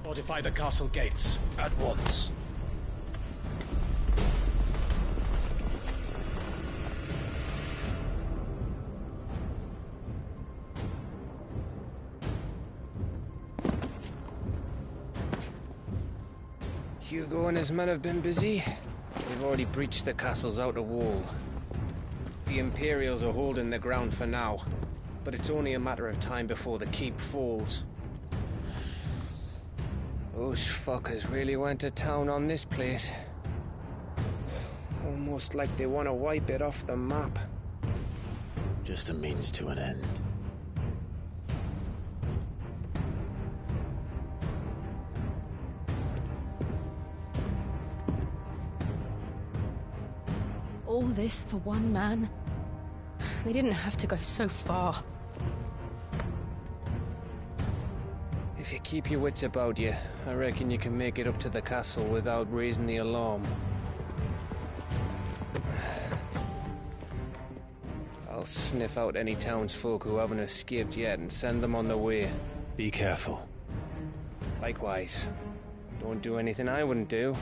Fortify the castle gates, at once. Hugo and his men have been busy. They've already breached the castle's outer wall. The Imperials are holding the ground for now, but it's only a matter of time before the keep falls. Those fuckers really went to town on this place. Almost like they want to wipe it off the map. Just a means to an end. All this for one man? They didn't have to go so far. If you keep your wits about you, I reckon you can make it up to the castle without raising the alarm. I'll sniff out any townsfolk who haven't escaped yet and send them on their way. Be careful. Likewise. Don't do anything I wouldn't do.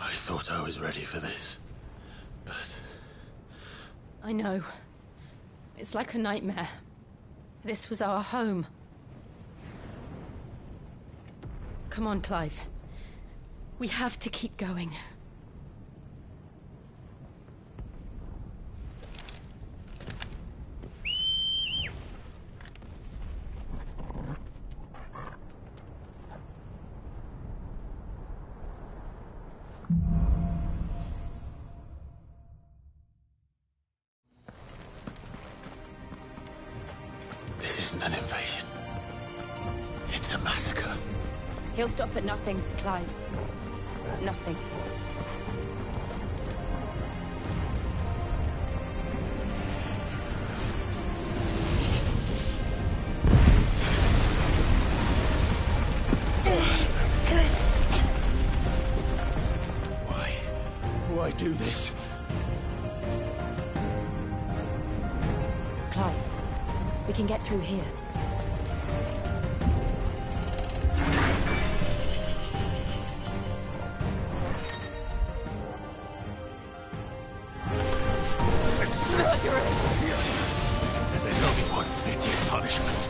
I thought I was ready for this, but... I know. It's like a nightmare. This was our home. Come on, Clive. We have to keep going. This isn't an invasion. It's a massacre. He'll stop at nothing, Clive. Nothing. Why do this? Clive, we can get through here. There's only one fitting punishment.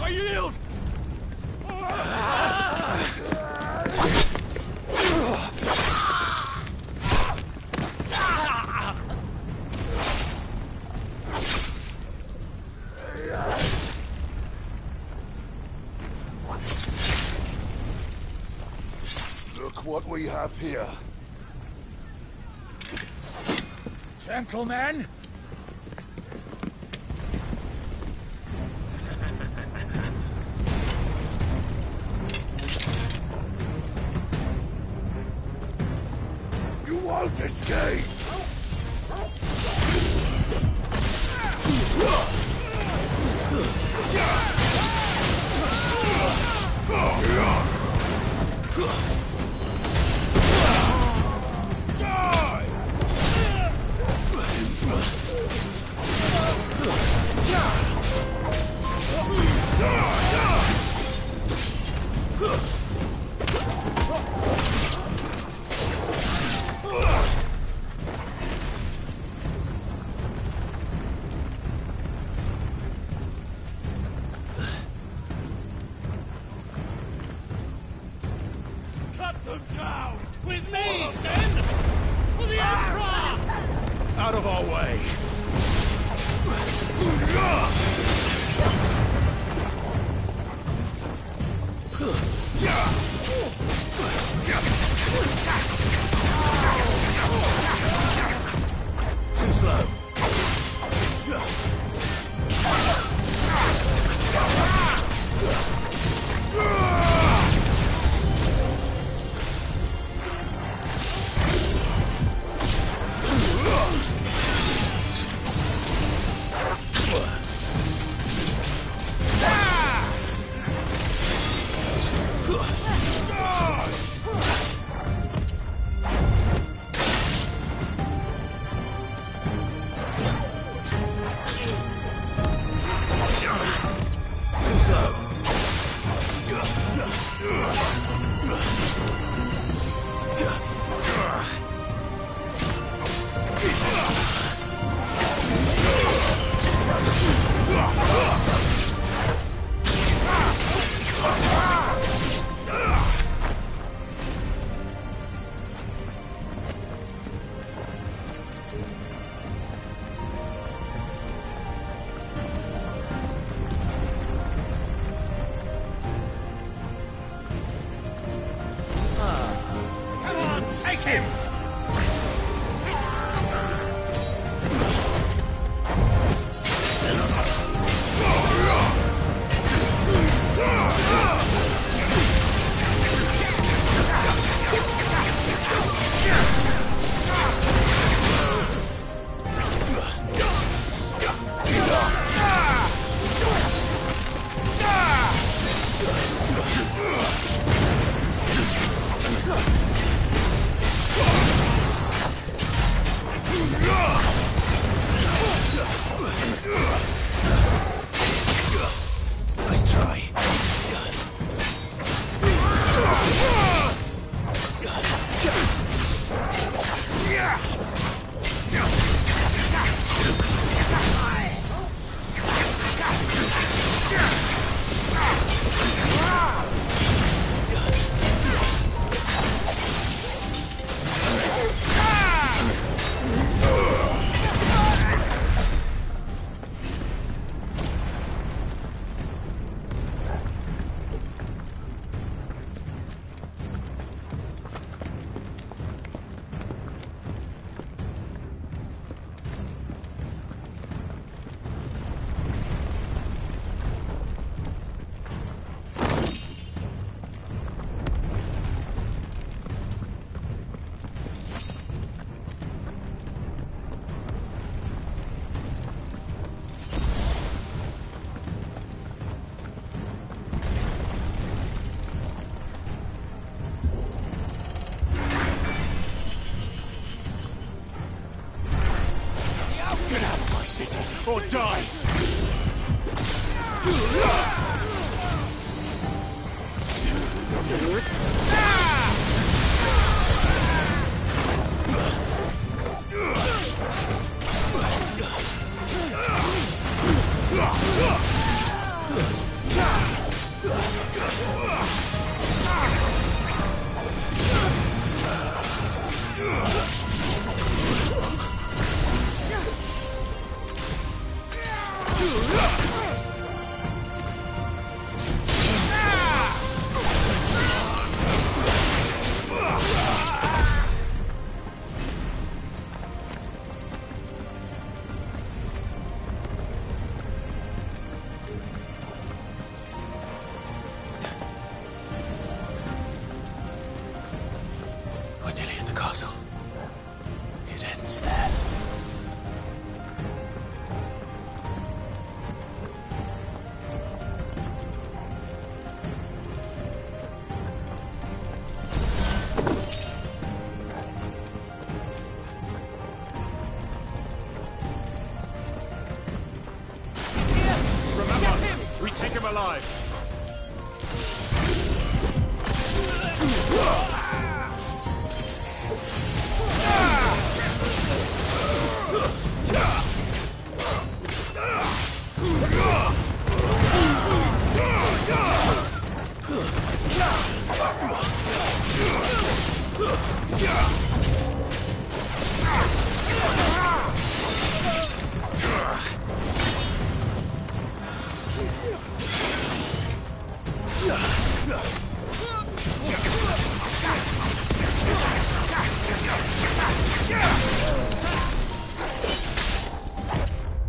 I yield! Look what we have here. Gentlemen! You won't escape! Cut them down! With me, men! For the Emperor! Out of our way! Too slow. Take him! Nice try. Get out of my city, or die!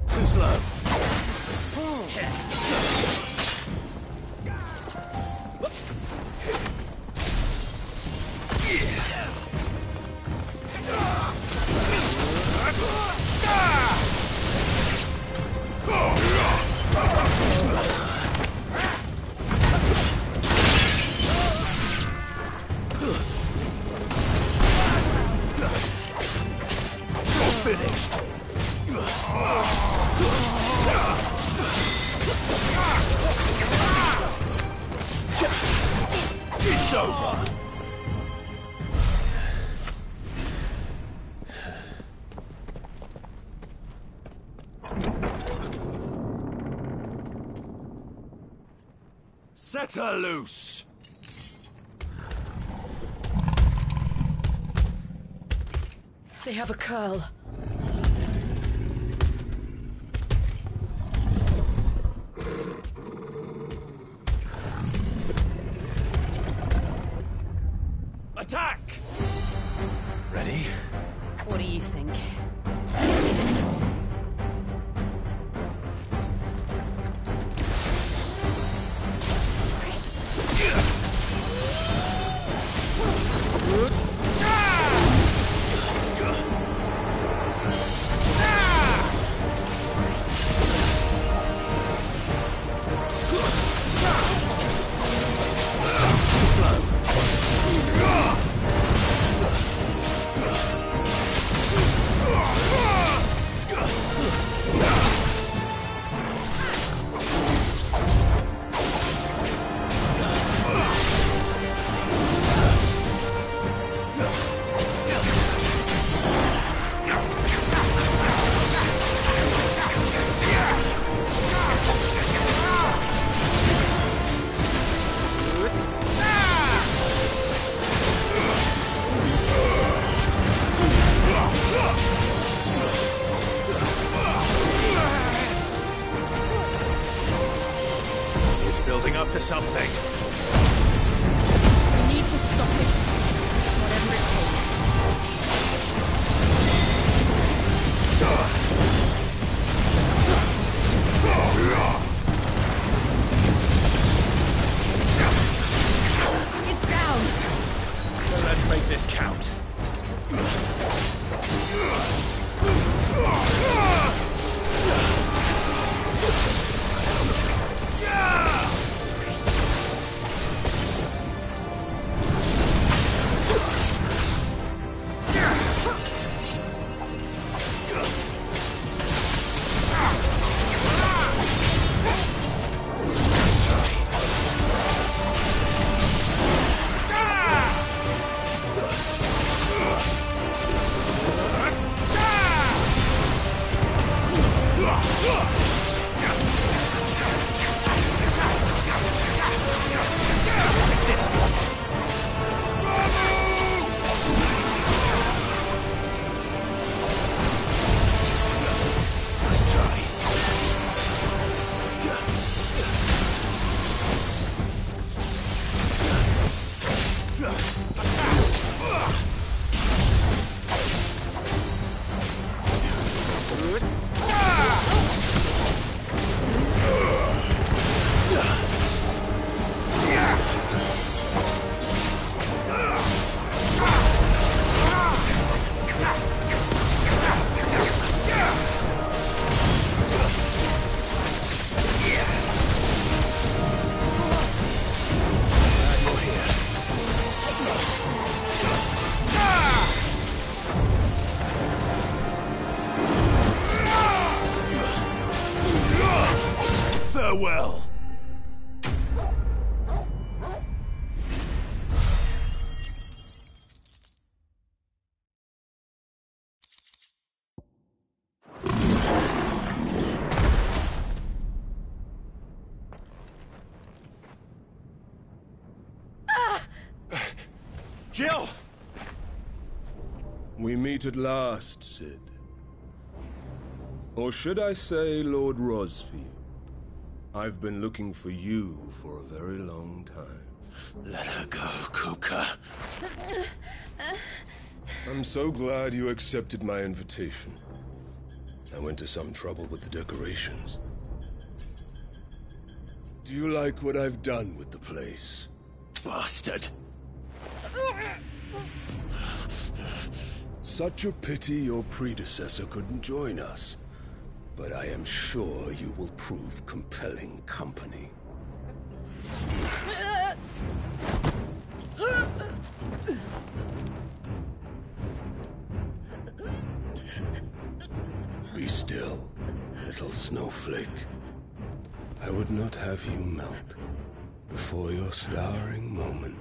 Too slow. Finished. It's over. Set her loose. They have a curl. Attack! Ready? What do you think? Building up to something. We need to stop it. Whatever it takes. It's down. Well, let's make this count. Farewell. Jill! We meet at last, Sid. Or should I say, Lord Rosfield? I've been looking for you for a very long time. Let her go, Kuka. I'm so glad you accepted my invitation. I went to some trouble with the decorations. Do you like what I've done with the place? Bastard. Such a pity your predecessor couldn't join us. But I am sure you will prove compelling company. Be still, little snowflake. I would not have you melt before your starring moment.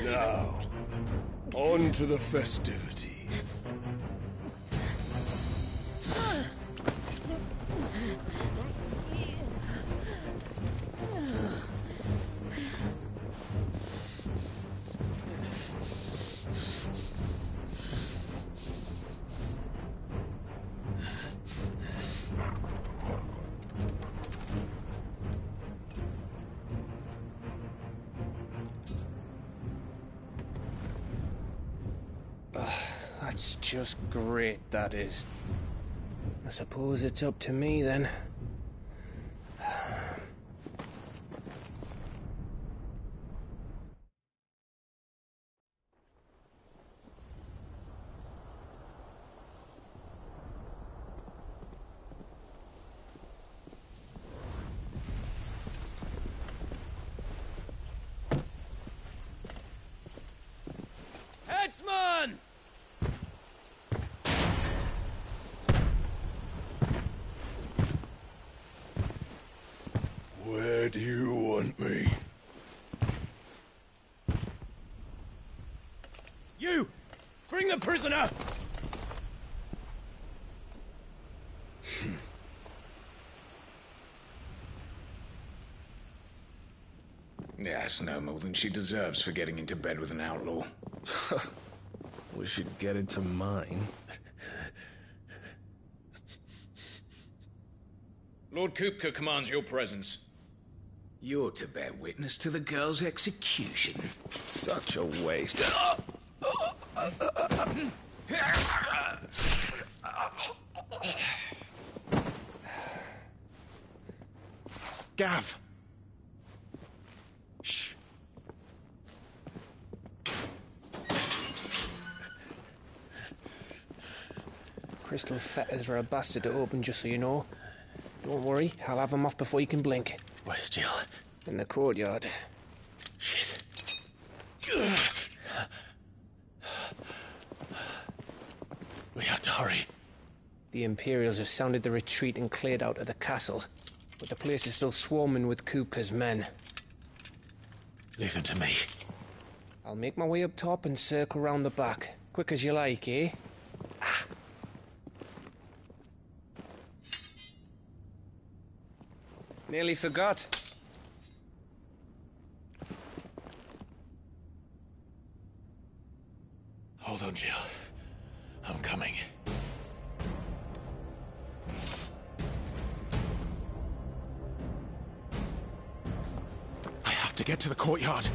Now, on to the festivities. That's just great, that is. I suppose it's up to me, then. Headsman! Where do you want me? You! Bring the prisoner! Yes, no more than she deserves for getting into bed with an outlaw. We should get into mine. Lord Kupka commands your presence. You're to bear witness to the girl's execution. Such a waste. Gav! Shh. Crystal fetters are a bastard to open, just so you know. Don't worry, I'll have them off before you can blink. Where's Jill? In the courtyard. Shit. We have to hurry. The Imperials have sounded the retreat and cleared out of the castle. But the place is still swarming with Kupka's men. Leave them to me. I'll make my way up top and circle round the back. Quick as you like, eh? Nearly forgot. Hold on, Jill. I'm coming. I have to get to the courtyard.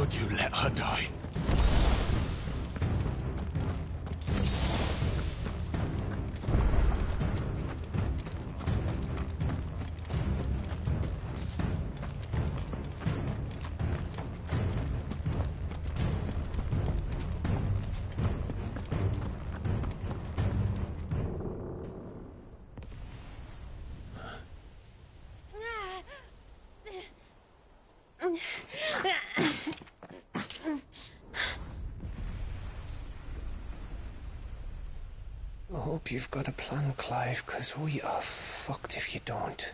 Would you let her die? I hope you've got a plan, Clive, because we are fucked if you don't.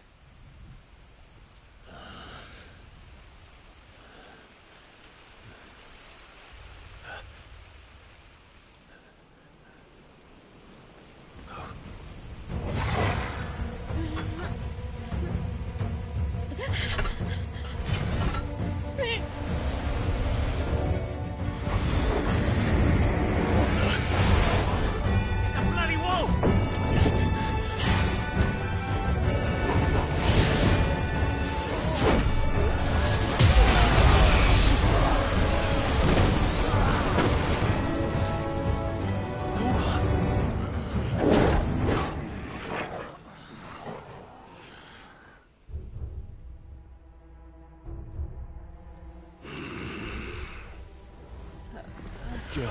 Jill,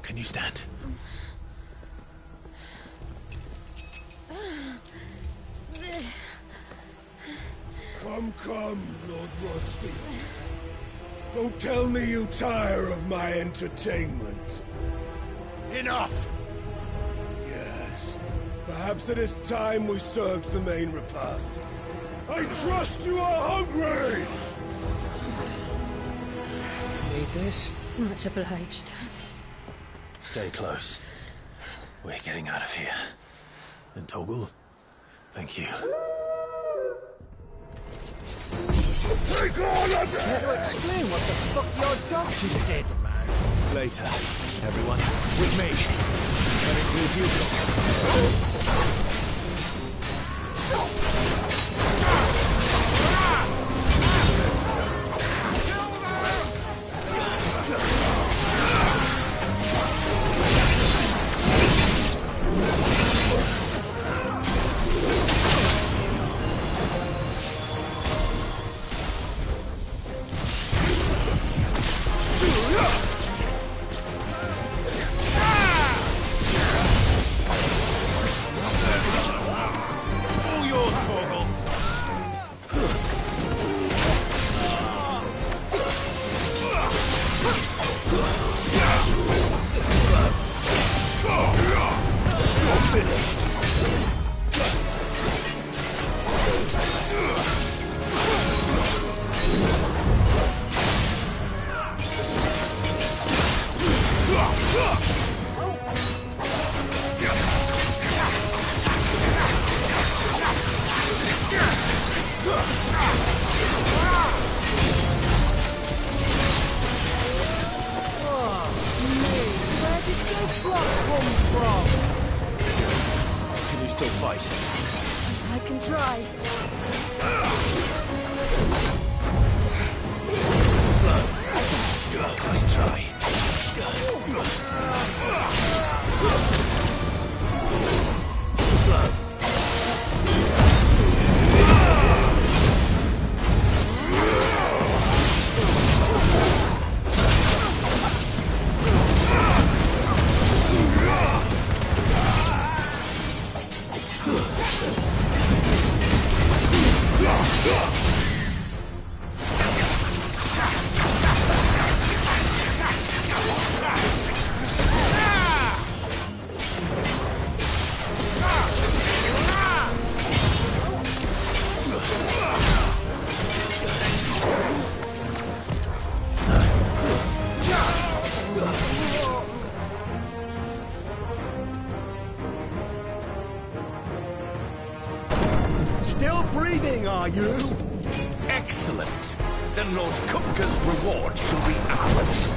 can you stand? Come, Lord Rosfield. Don't tell me you tire of my entertainment. Enough! Yes. Perhaps it is time we served the main repast. I trust you are hungry! Need this? Much obliged. Stay close. We're getting out of here. And Toggle, thank you. Take all of them! Care to explain what the fuck your dog just did? Later, everyone. With me. That includes you, Jill. Can you still fight? I can try. Slow. Nice try. Slow. Still breathing, are you? Excellent. Then Lord Kupka's reward shall be ours.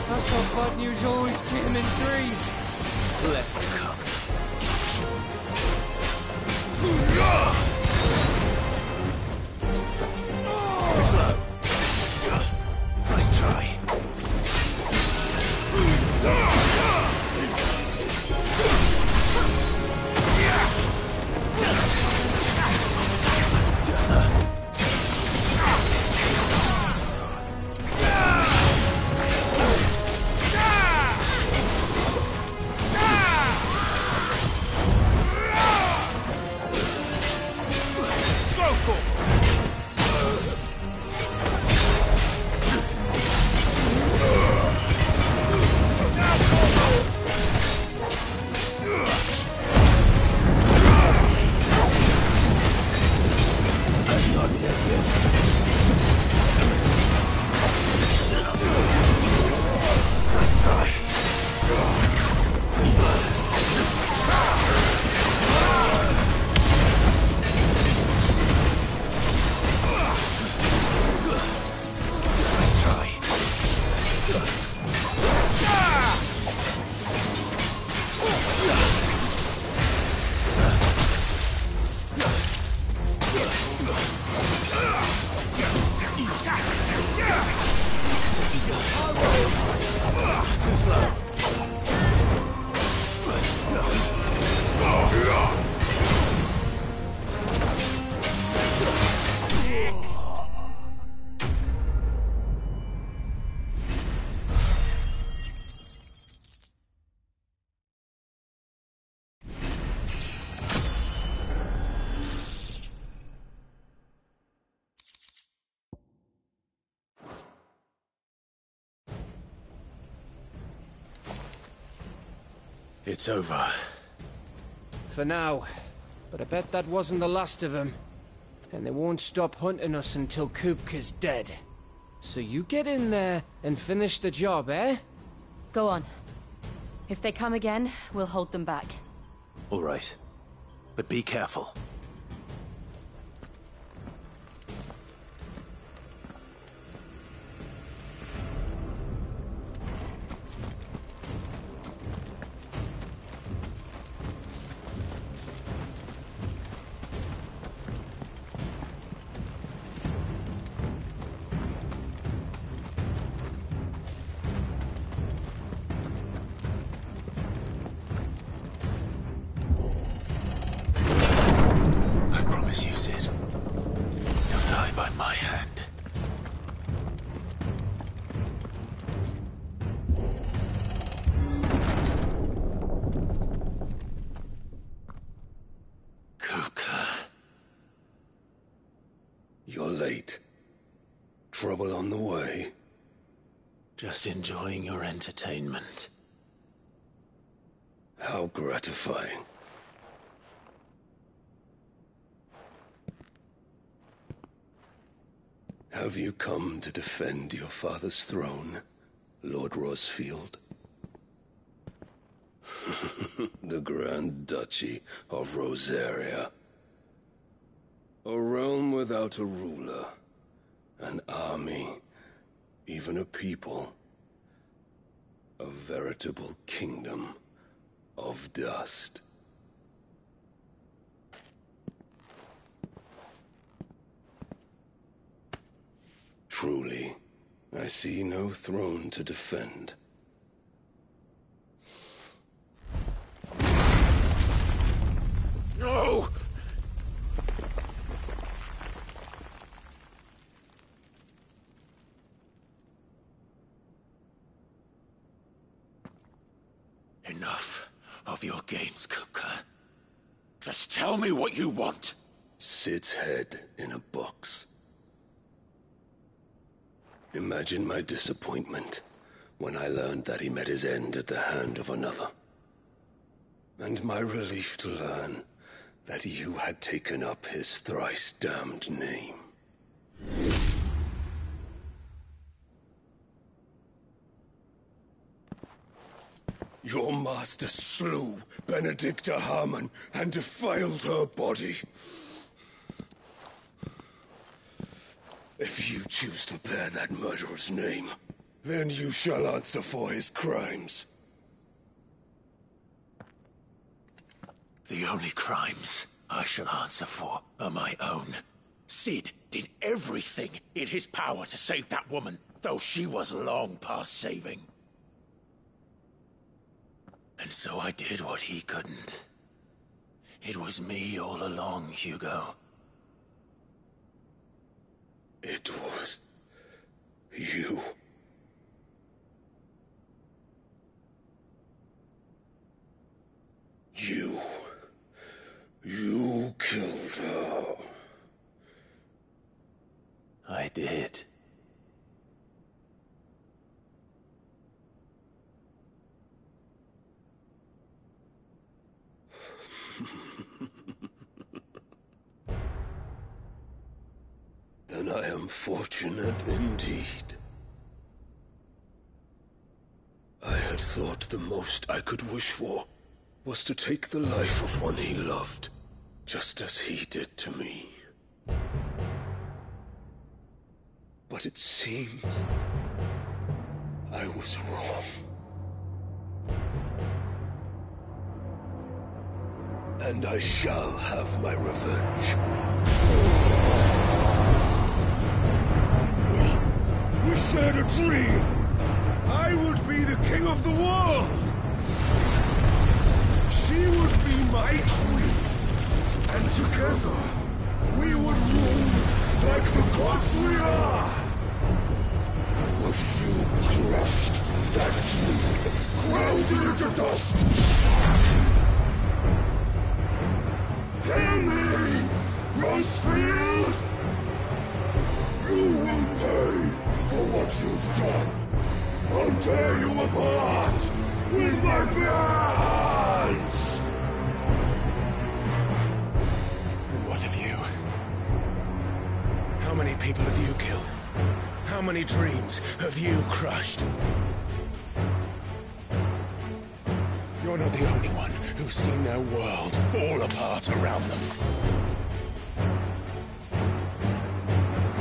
I thought bad news always came in threes. Let them come. It's over. For now. But I bet that wasn't the last of them. And they won't stop hunting us until Kupka's dead. So you get in there and finish the job, eh? Go on. If they come again, we'll hold them back. All right. But be careful. You're late. Trouble on the way? Just enjoying your entertainment. How gratifying. Have you come to defend your father's throne, Lord Rosfield? The Grand Duchy of Rosaria. A realm without a ruler, an army, even a people. A veritable kingdom of dust. Truly, I see no throne to defend. No! Enough of your games, Kupka. Just tell me what you want. Sid's head in a box. Imagine my disappointment when I learned that he met his end at the hand of another. And my relief to learn that you had taken up his thrice damned name. Your master slew Benedicta Harmon and defiled her body. If you choose to bear that murderer's name, then you shall answer for his crimes. The only crimes I shall answer for are my own. Sid did everything in his power to save that woman, though she was long past saving. And so I did what he couldn't. It was me all along, Hugo. It was you. You killed her. I did. Then I am fortunate indeed. I had thought the most I could wish for was to take the life of one he loved, just as he did to me. But it seems I was wrong. And I shall have my revenge. We shared a dream! I would be the king of the world! She would be my queen! And together, we would rule like the gods we are! But you crushed that dream, ground it into dust! Hear me, Rosfield! You will pay for what you've done. I'll tear you apart with my bare hands! How many people have you killed? How many dreams have you crushed? You're not the only one who's seen their world fall apart around them.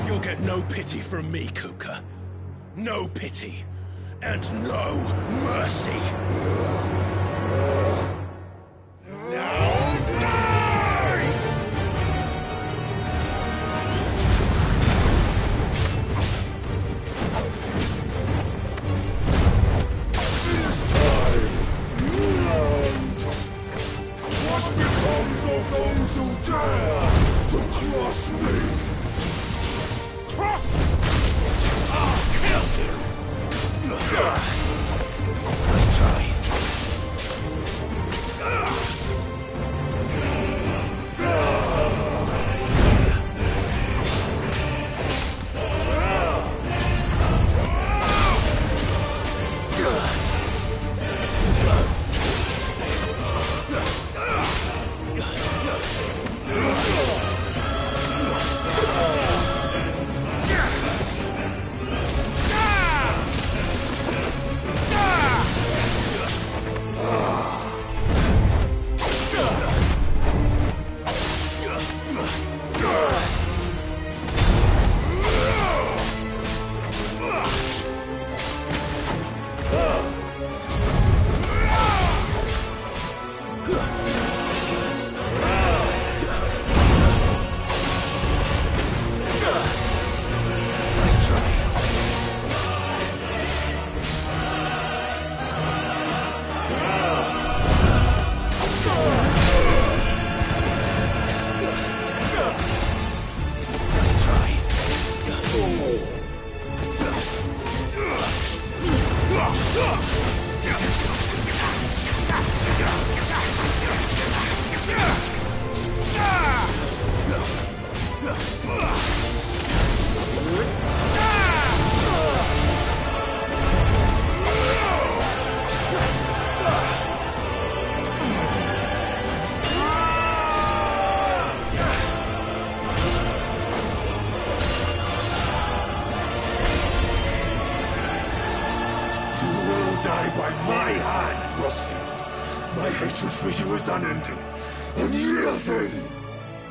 You'll get no pity from me, Kuka. No pity. And no mercy. Now die! This time, you learned. What becomes of those who dare to cross me? Cross! I'll kill you! Let's try. My hatred for you is unending. Unyield then!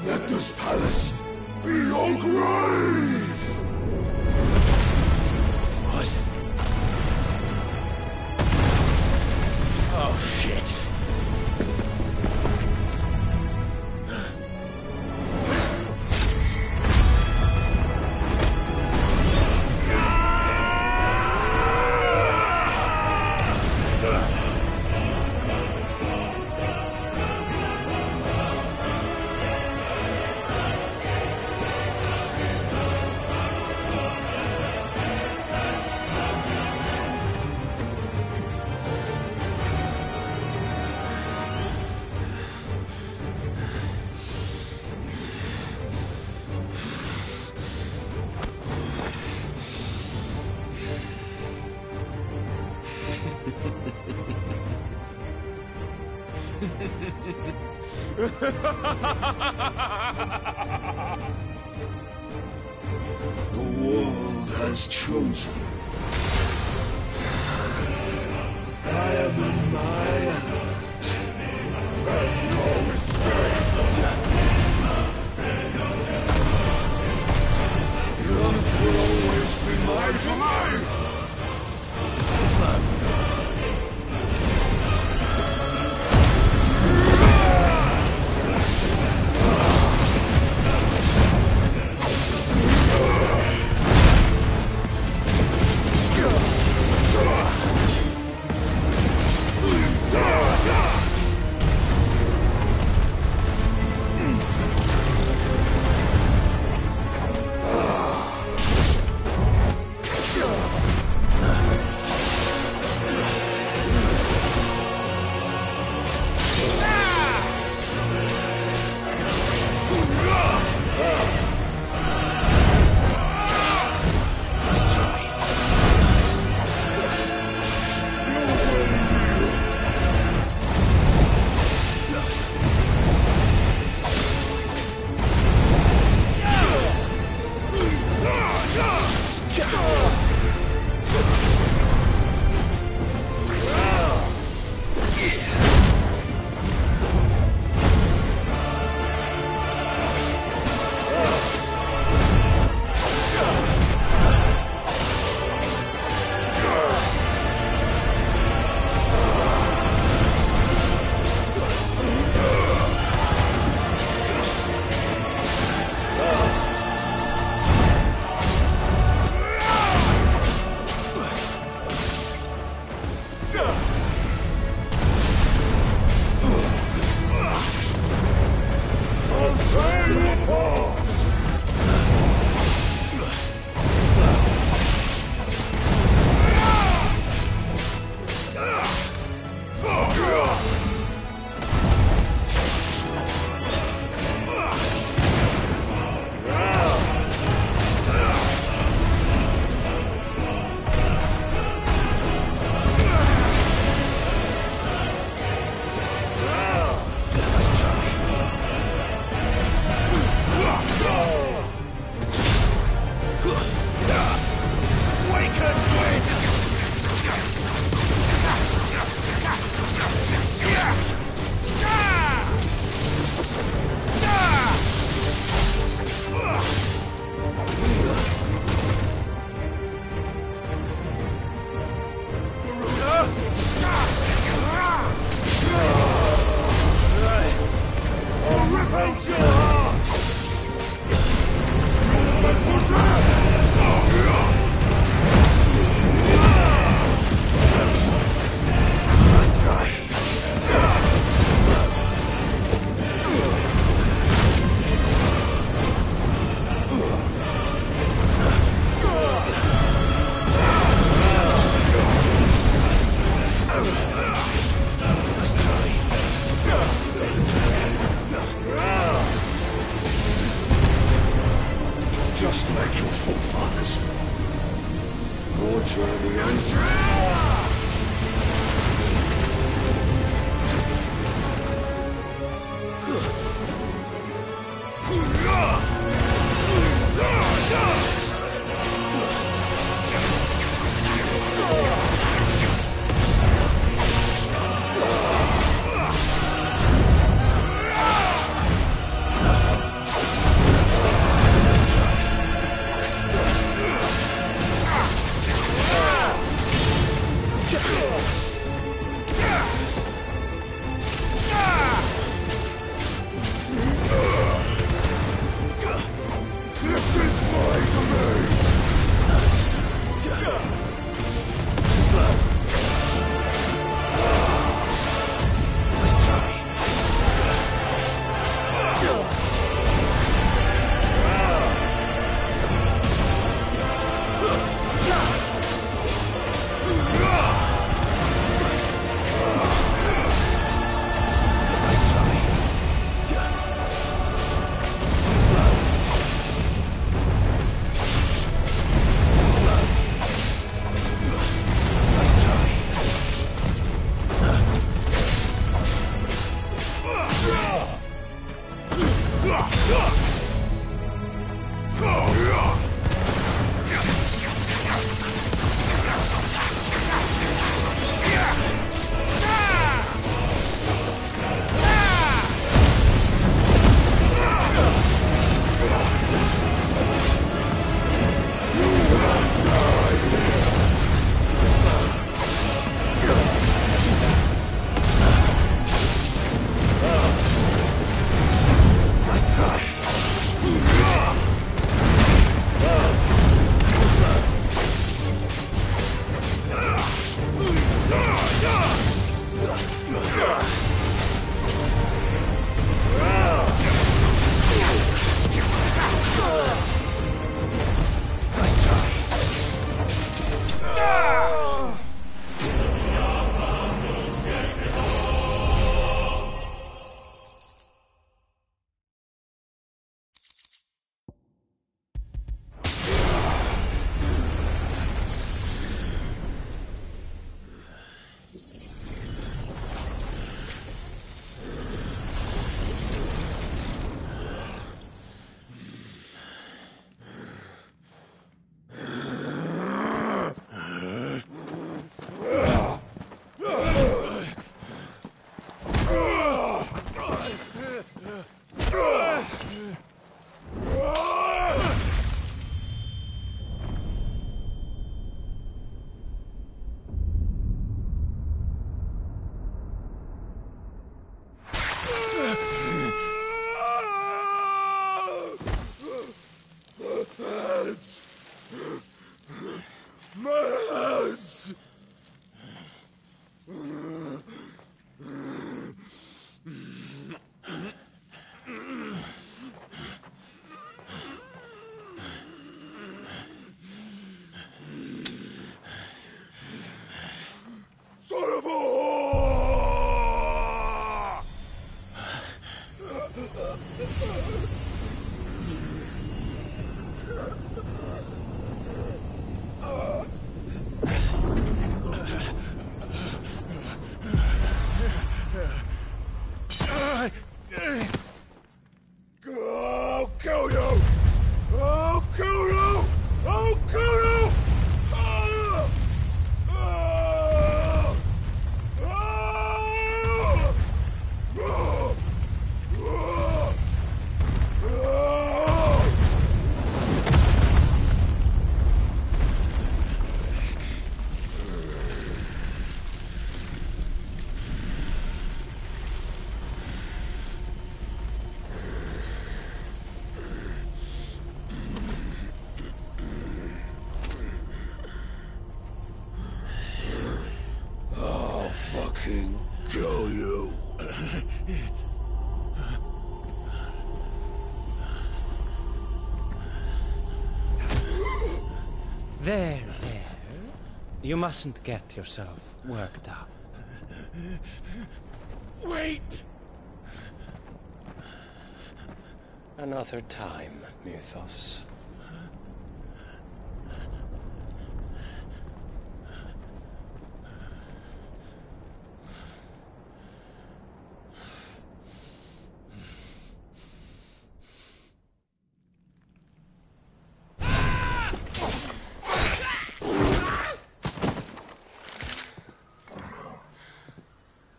Let this palace be your grave! What? Oh, shit. The world has chosen. I am in my element. There's no escape. The earth will always be my domain. What's that? Ah! just like your forefathers. Your journey ends now! This is my domain! Let's try. Kill you. There. You mustn't get yourself worked up. Wait! Another time, Mythos.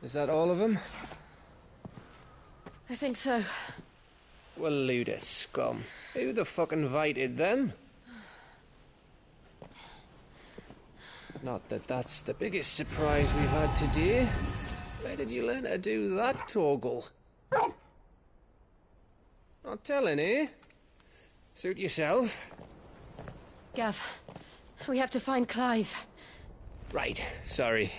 Is that all of them? I think so. Well, load of scum. Who the fuck invited them? Not that that's the biggest surprise we've had today. Where did you learn to do that, Torgal? Not telling, eh? Suit yourself. Gav, we have to find Clive. Right, sorry.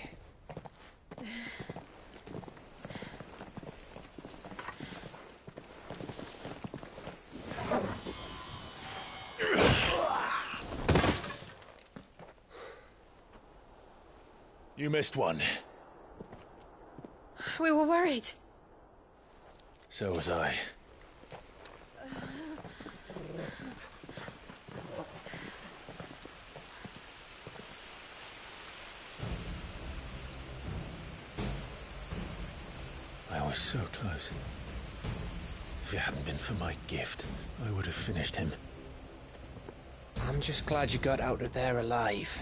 You missed one. We were worried. So was I. I was so close. If it hadn't been for my gift, I would have finished him. I'm just glad you got out of there alive.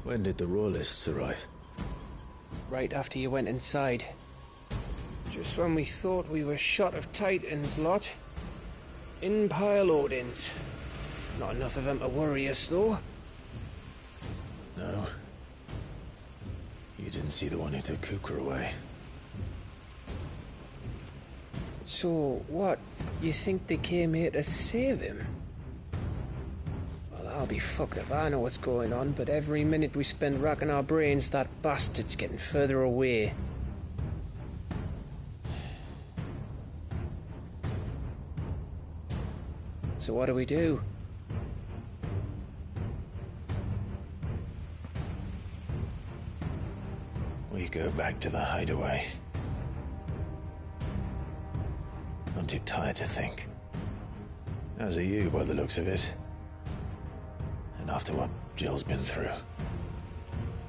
When did the Royalists arrive? Right after you went inside. Just when we thought we were shot of Titans, lot. In pile Odins. Not enough of them to worry us, though. No. You didn't see the one who took Kukra away. So, what? You think they came here to save him? Well, I'll be fucked if I know what's going on, but every minute we spend racking our brains, that bastard's getting further away. So what do we do? We go back to the hideaway. I'm too tired to think. As are you, by the looks of it. And after what Jill's been through.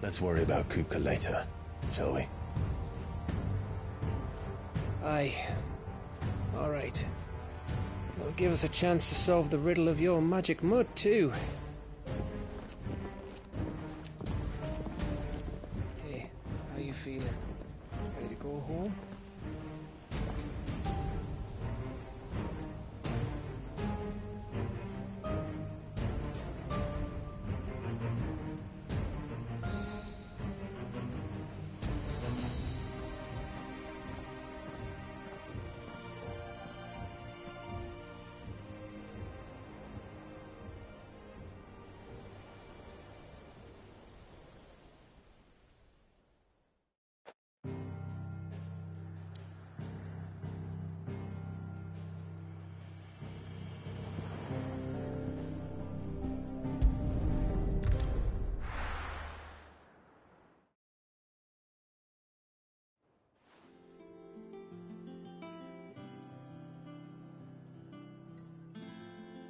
Let's worry about Kupka later, shall we? Aye. All right. It'll give us a chance to solve the riddle of your magic mud, too. Hey, how you feeling? Ready to go home?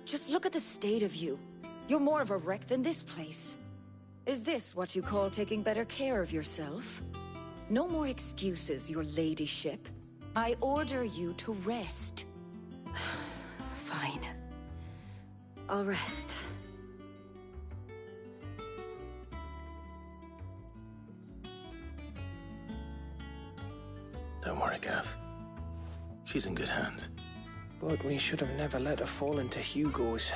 Just look at the state of you. You're more of a wreck than this place. Is this what you call taking better care of yourself? No more excuses, your ladyship. I order you to rest. Fine. I'll rest. Don't worry, Gav. She's in good hands. But we should have never let her fall into Hugo's.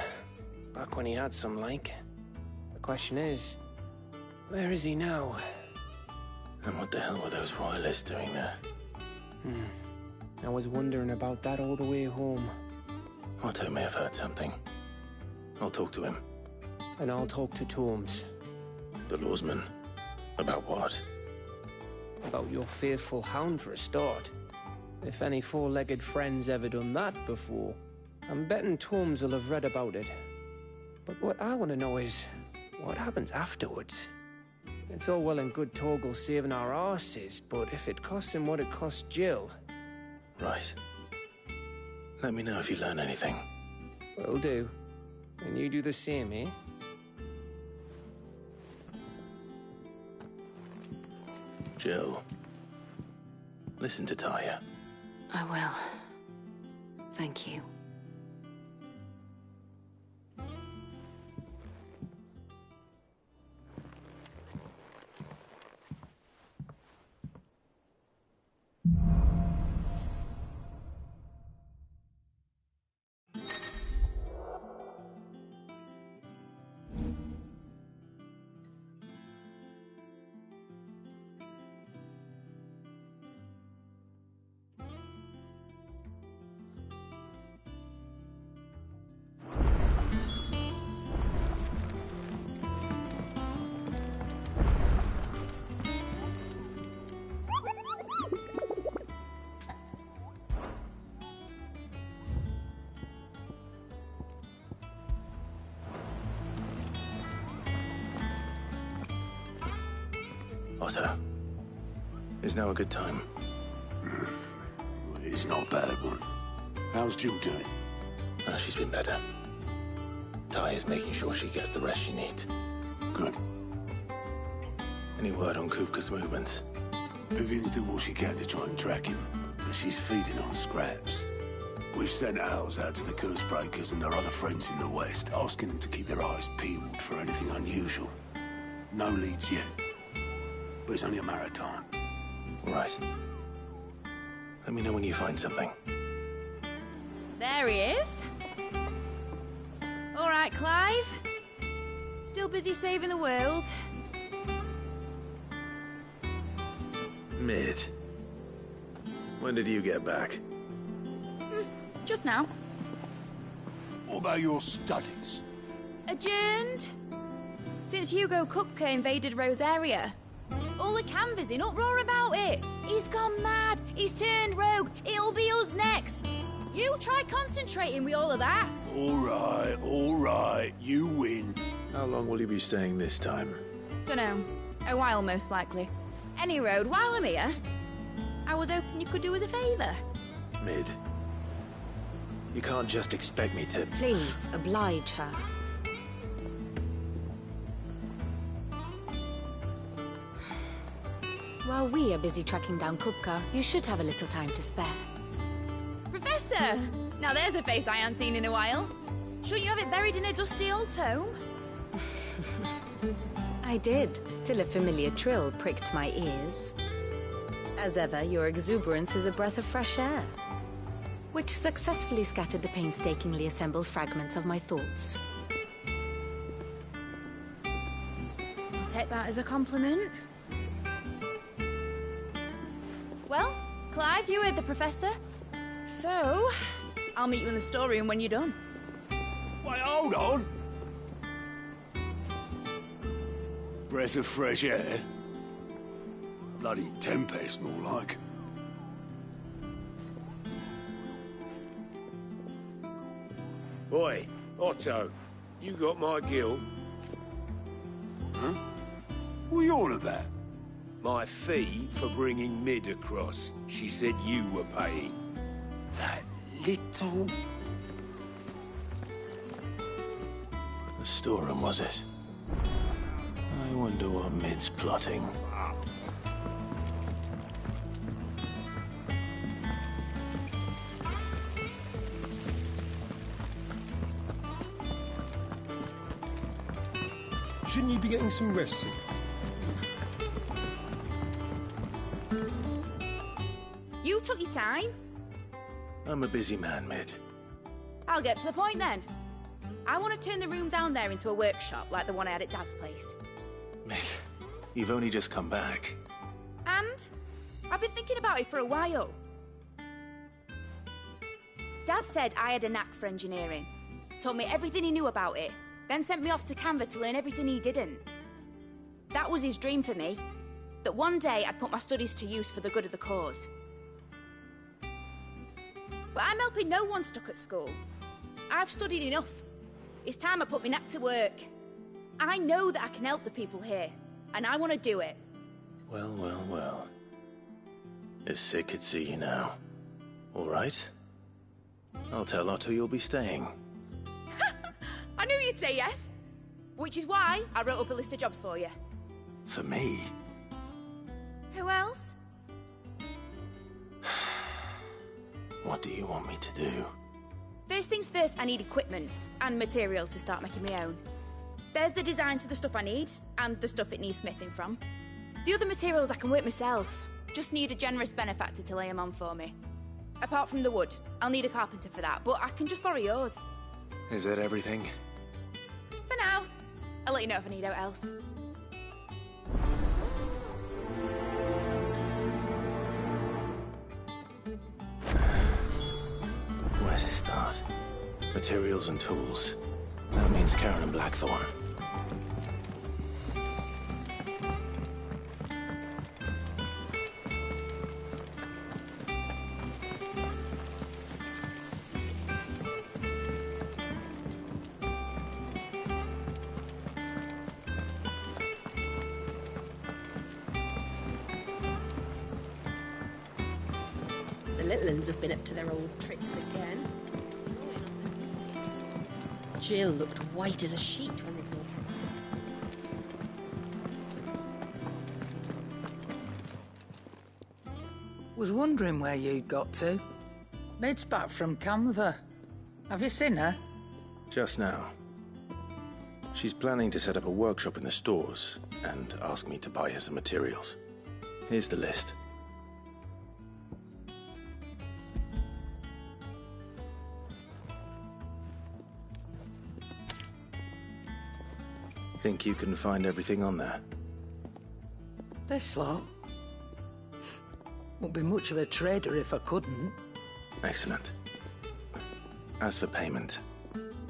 Back when he had some like. The question is, where is he now? And what the hell were those royalists doing there? I was wondering about that all the way home. Otto may have heard something. I'll talk to him. And I'll talk to Torms. The lawsman. About what? About your faithful hound for a start. If any four-legged friend's ever done that before, I'm betting Torms will have read about it. But what I want to know is, what happens afterwards? It's all well and good Torgal saving our arses, but if it costs him what it cost Jill... Right. Let me know if you learn anything. Will do. And you do the same, eh? Jill. Listen to Taya. I will. Thank you. Otto. Is now a good time? It's not a bad one. How's Jill doing? She's been better. Ty is making sure she gets the rest she needs. Good. Any word on Kupka's movements? Vivian's did what she can to try and track him, but she's feeding on scraps. We've sent ours out to the curse breakers and their other friends in the west, asking them to keep their eyes peeled for anything unusual. No leads yet, but it's only a matter of time. Right. Let me know when you find something. There he is. All right, Clive. Still busy saving the world. Mid. When did you get back? Just now. What about your studies? Adjourned. Since Hugo Kupka invaded Rosaria. All the canvass in uproar about it. He's gone mad. He's turned rogue. It'll be us next. You try concentrating with all of that. All right. You win. How long will you be staying this time? Dunno. A while, most likely. Any road, while I'm here, I was hoping you could do us a favour. Mid. You can't just expect me to... Please, oblige her. While we are busy tracking down Kupka, you should have a little time to spare. Professor! Now there's a face I haven't seen in a while. Shouldn't you have it buried in a dusty old tome? I did, till a familiar trill pricked my ears. As ever, your exuberance is a breath of fresh air, which successfully scattered the painstakingly assembled fragments of my thoughts. I'll take that as a compliment. Well, Clive, you heard the Professor. So, I'll meet you in the storeroom when you're done. Wait, hold on. Breath of fresh air. Bloody tempest, more like. Oi, Otto, you got my gill? Huh? What are you on about? My fee for bringing Mid across. She said you were paying. That little... The storeroom, was it? I wonder what Mid's plotting. Shouldn't you be getting some rest? You took your time. I'm a busy man, Mid. I'll get to the point then. I want to turn the room down there into a workshop like the one I had at Dad's place. Mid, you've only just come back. And I've been thinking about it for a while. Dad said I had a knack for engineering. Told me everything he knew about it, then sent me off to Canva to learn everything he didn't. That was his dream for me. That one day I'd put my studies to use for the good of the cause. But I'm helping no one stuck at school. I've studied enough. It's time I put my knack to work. I know that I can help the people here, and I want to do it. Well, well, well. If Sid could see you now. All right? I'll tell Otto you'll be staying. I knew you'd say yes. Which is why I wrote up a list of jobs for you. For me? Who else? What do you want me to do? First things first, I need equipment and materials to start making my own. There's the designs for the stuff I need, and the stuff it needs smithing from. The other materials I can work myself. Just need a generous benefactor to lay them on for me. Apart from the wood, I'll need a carpenter for that, but I can just borrow yours. Is that everything? For now. I'll let you know if I need out else. Where to start? Materials and tools. That means Karen and Blackthorn. little uns have been up to their old tricks again. Jill looked white as a sheet when they brought her. Was wondering where you'd got to. Mid's back from Canva. Have you seen her? Just now. She's planning to set up a workshop in the stores and ask me to buy her some materials. Here's the list. Think you can find everything on there? This lot? Wouldn't be much of a trader if I couldn't. Excellent. As for payment...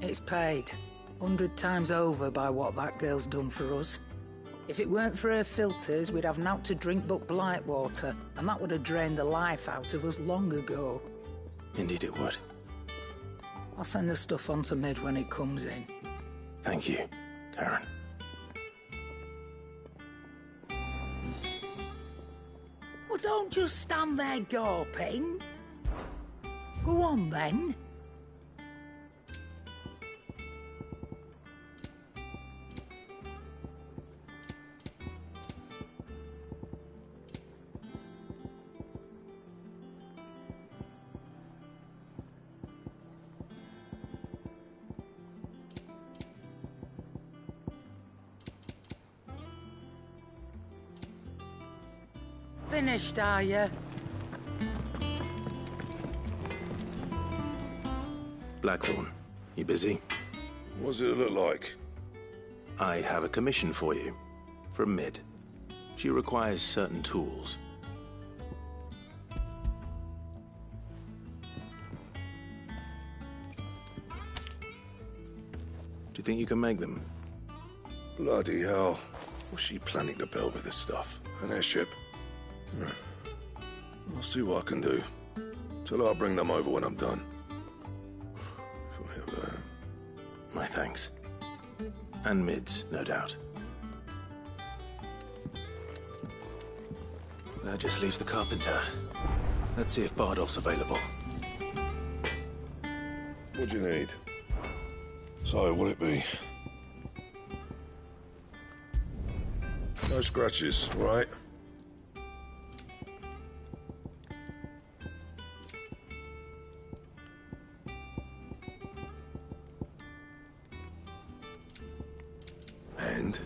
It's paid. 100 times over by what that girl's done for us. If it weren't for her filters, we'd have naught to drink but blight water, and that would have drained the life out of us long ago. Indeed it would. I'll send the stuff on to Mid when it comes in. Thank you, Karen. Well, don't just stand there gawping. Go on, then. Finished, are you? Blackthorn, you busy? What's it look like? I have a commission for you. From Mid. She requires certain tools. Do you think you can make them? Bloody hell. What's she planning to build with this stuff? An airship? I'll see what I can do. Tell her I'll bring them over when I'm done. My thanks. And Mid's, no doubt. That just leaves the carpenter. Let's see if Bardolph's available. What do you need? So, what'll it be? No scratches, right? And?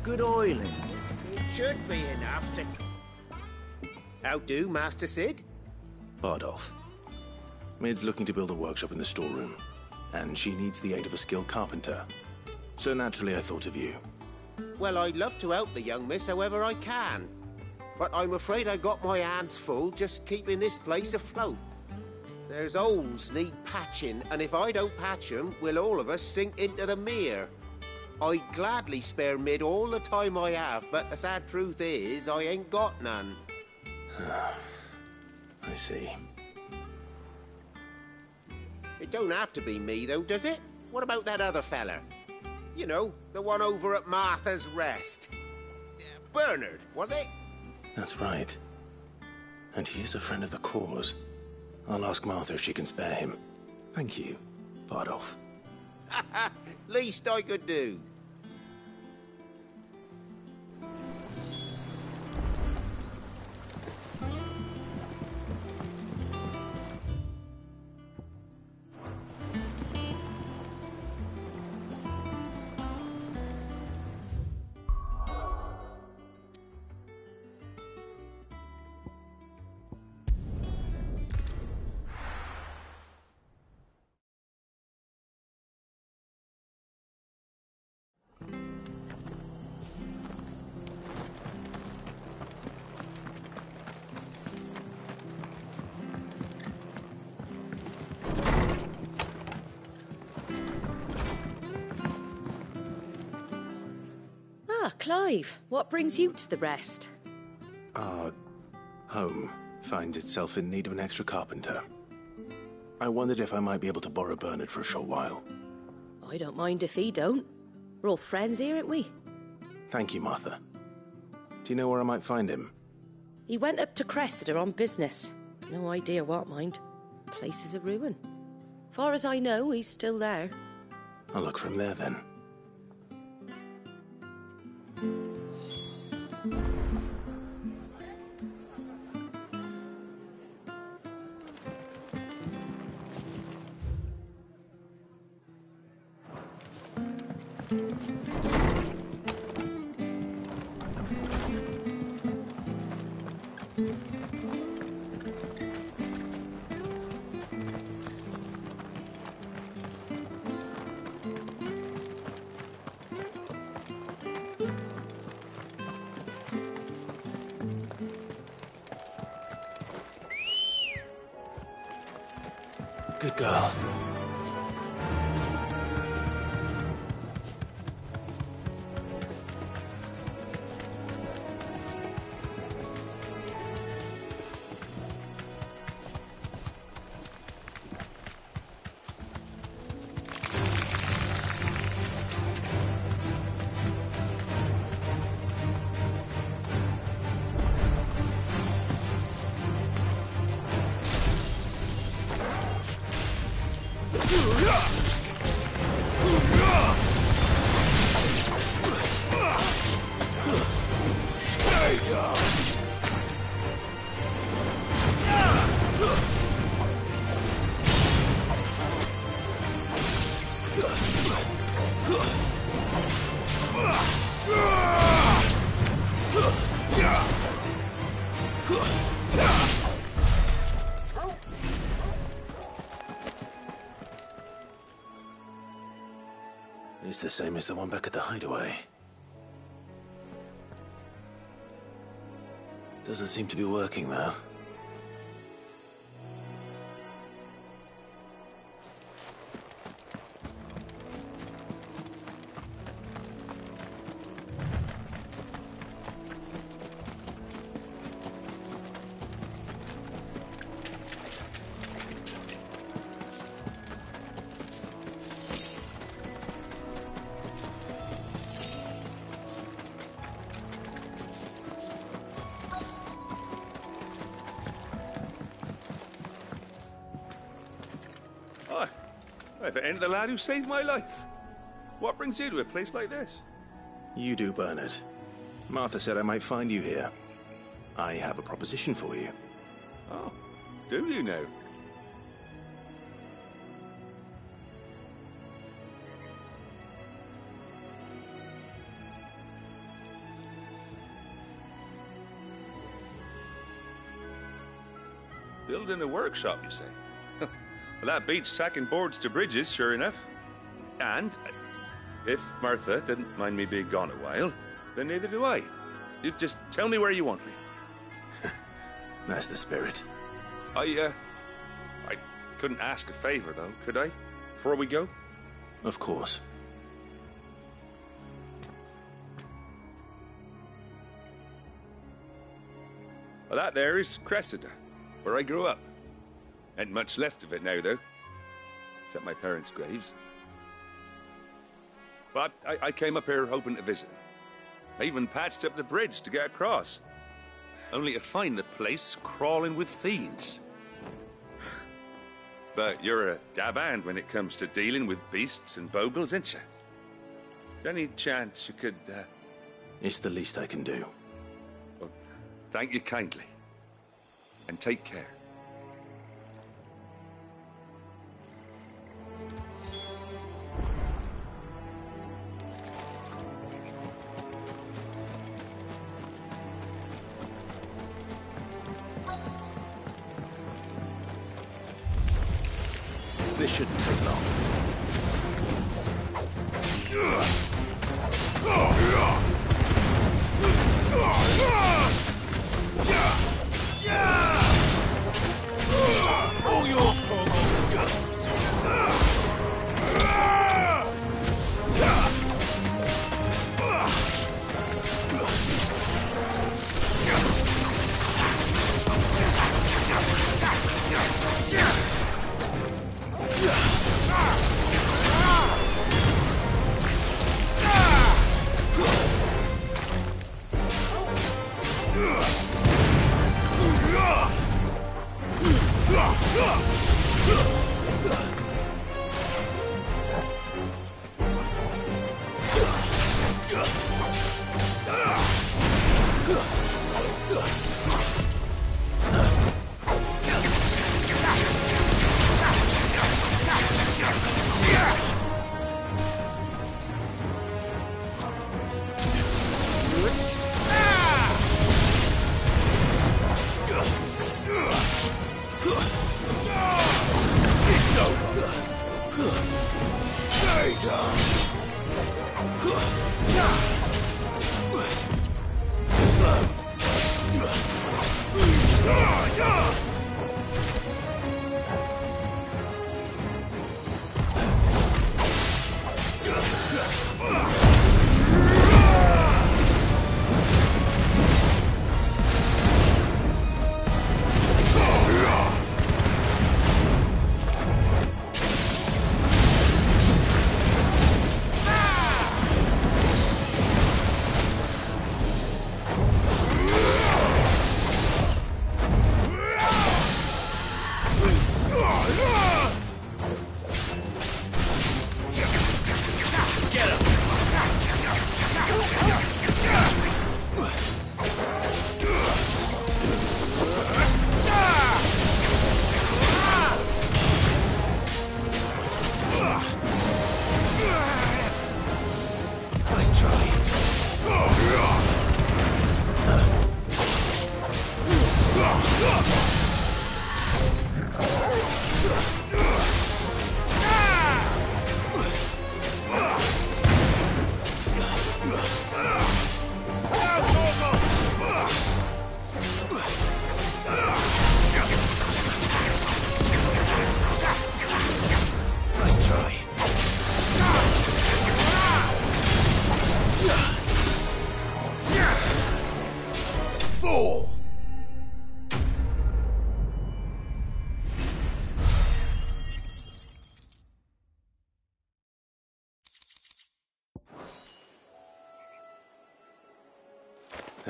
Good oiling. It should be enough to... How do, Master Sid? Bardolph. Mid's looking to build a workshop in the storeroom, and she needs the aid of a skilled carpenter. So naturally I thought of you. Well, I'd love to help the young miss however I can. But I'm afraid I got my hands full just keeping this place afloat. There's holes need patching, and if I don't patch them, we'll all of us sink into the mere. I'd gladly spare Mid all the time I have, but the sad truth is, I ain't got none. I see. It don't have to be me, though, does it? What about that other fella? You know, the one over at Martha's Rest. Bernard, was it? That's right. And he is a friend of the cause. I'll ask Martha if she can spare him. Thank you, Bardolph. Least I could do. Ah, Clive, what brings you to the rest? Our home finds itself in need of an extra carpenter. I wondered if I might be able to borrow Bernard for a short while. I don't mind if he don't. We're all friends here, aren't we? Thank you, Martha. Do you know where I might find him? He went up to Cressida on business. No idea what, mind. Place is a ruin. Far as I know, he's still there. I'll look for him there, then. Good girl. It's the same as the one back at the hideaway. Doesn't seem to be working, though. If it ain't the lad who saved my life. What brings you to a place like this? You do, Bernard. Martha said I might find you here. I have a proposition for you. Oh, do you now? Building a workshop, you say? Well, that beats tacking boards to bridges, sure enough. And if Martha didn't mind me being gone a while, then neither do I. You just tell me where you want me. That's the spirit. I couldn't ask a favor, though, could I? Before we go? Of course. Well, that there is Cressida, where I grew up. Ain't much left of it now, though. Except my parents' graves. But I came up here hoping to visit. I even patched up the bridge to get across. Only to find the place crawling with fiends. But you're a dab hand when it comes to dealing with beasts and bogles, ain't you? Any chance you could, It's the least I can do. Well, thank you kindly. And take care. This shouldn't take long. All yours, Torgo.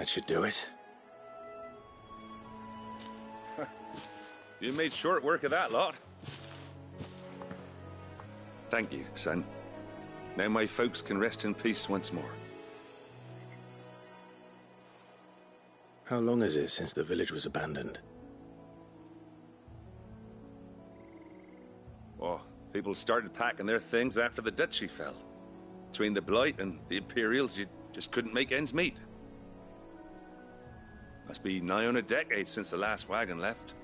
That should do it. You made short work of that lot. Thank you, son. Now my folks can rest in peace once more. How long is it since the village was abandoned? Oh, people started packing their things after the duchy fell. Between the Blight and the Imperials, you just couldn't make ends meet. Must be nigh on a decade since the last wagon left.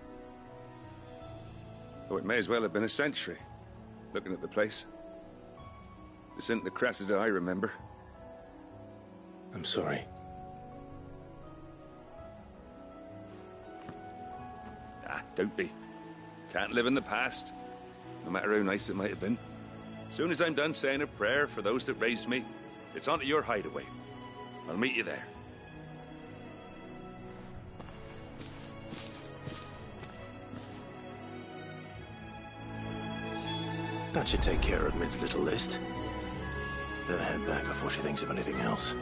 Oh, it may as well have been a century, looking at the place. This isn't the Cressida I remember. I'm sorry. Ah, don't be. Can't live in the past, no matter how nice it might have been. Soon as I'm done saying a prayer for those that raised me, it's on to your hideaway. I'll meet you there. That should take care of Mid's little list. Better head back before she thinks of anything else.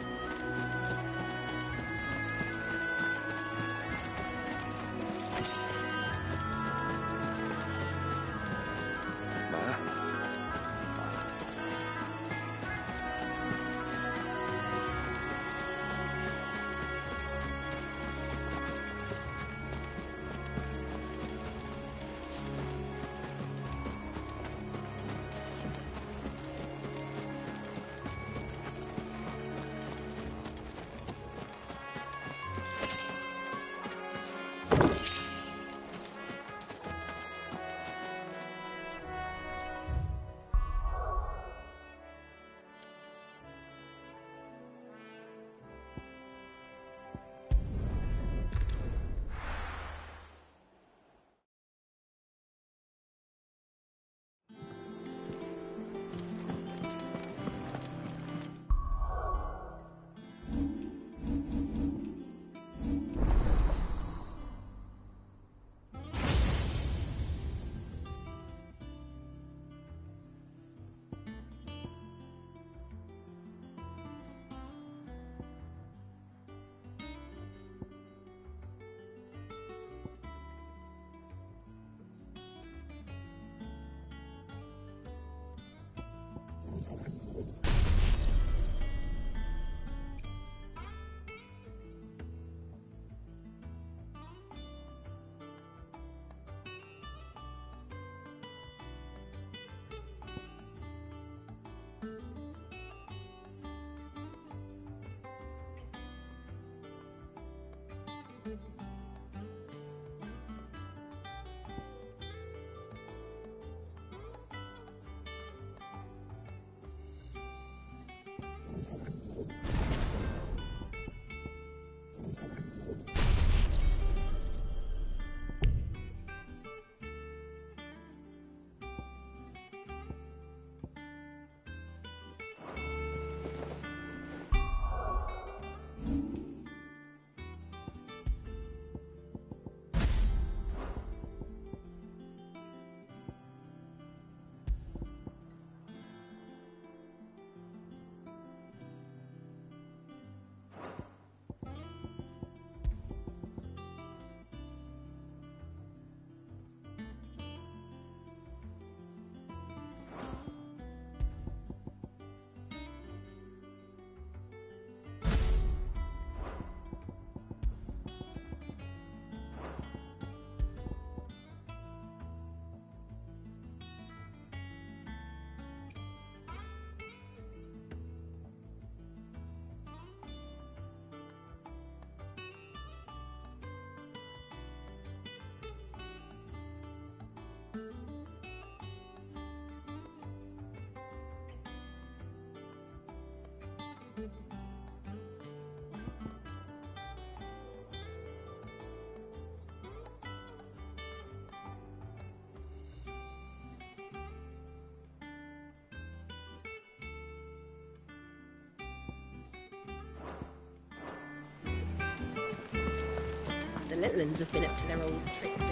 little uns have been up to their old tricks again.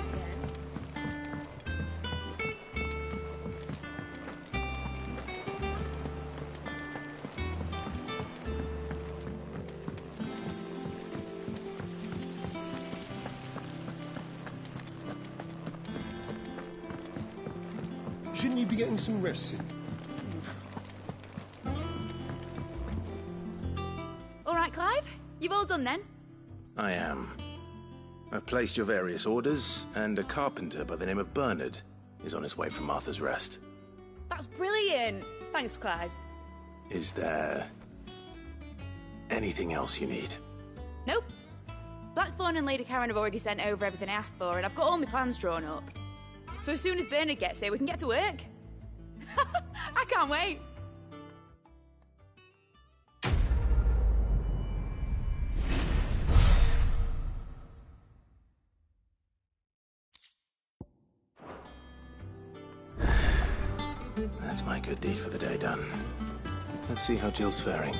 Shouldn't you be getting some rest, Sid? All right, Clive? You've all done then? I am. I've placed your various orders, and a carpenter by the name of Bernard is on his way from Martha's Rest. That's brilliant. Thanks, Clive. Is there anything else you need? Nope. Blackthorn and Lady Karen have already sent over everything I asked for, and I've got all my plans drawn up. So as soon as Bernard gets here, we can get to work. I can't wait. That's my good deed for the day done. Let's see how Jill's faring.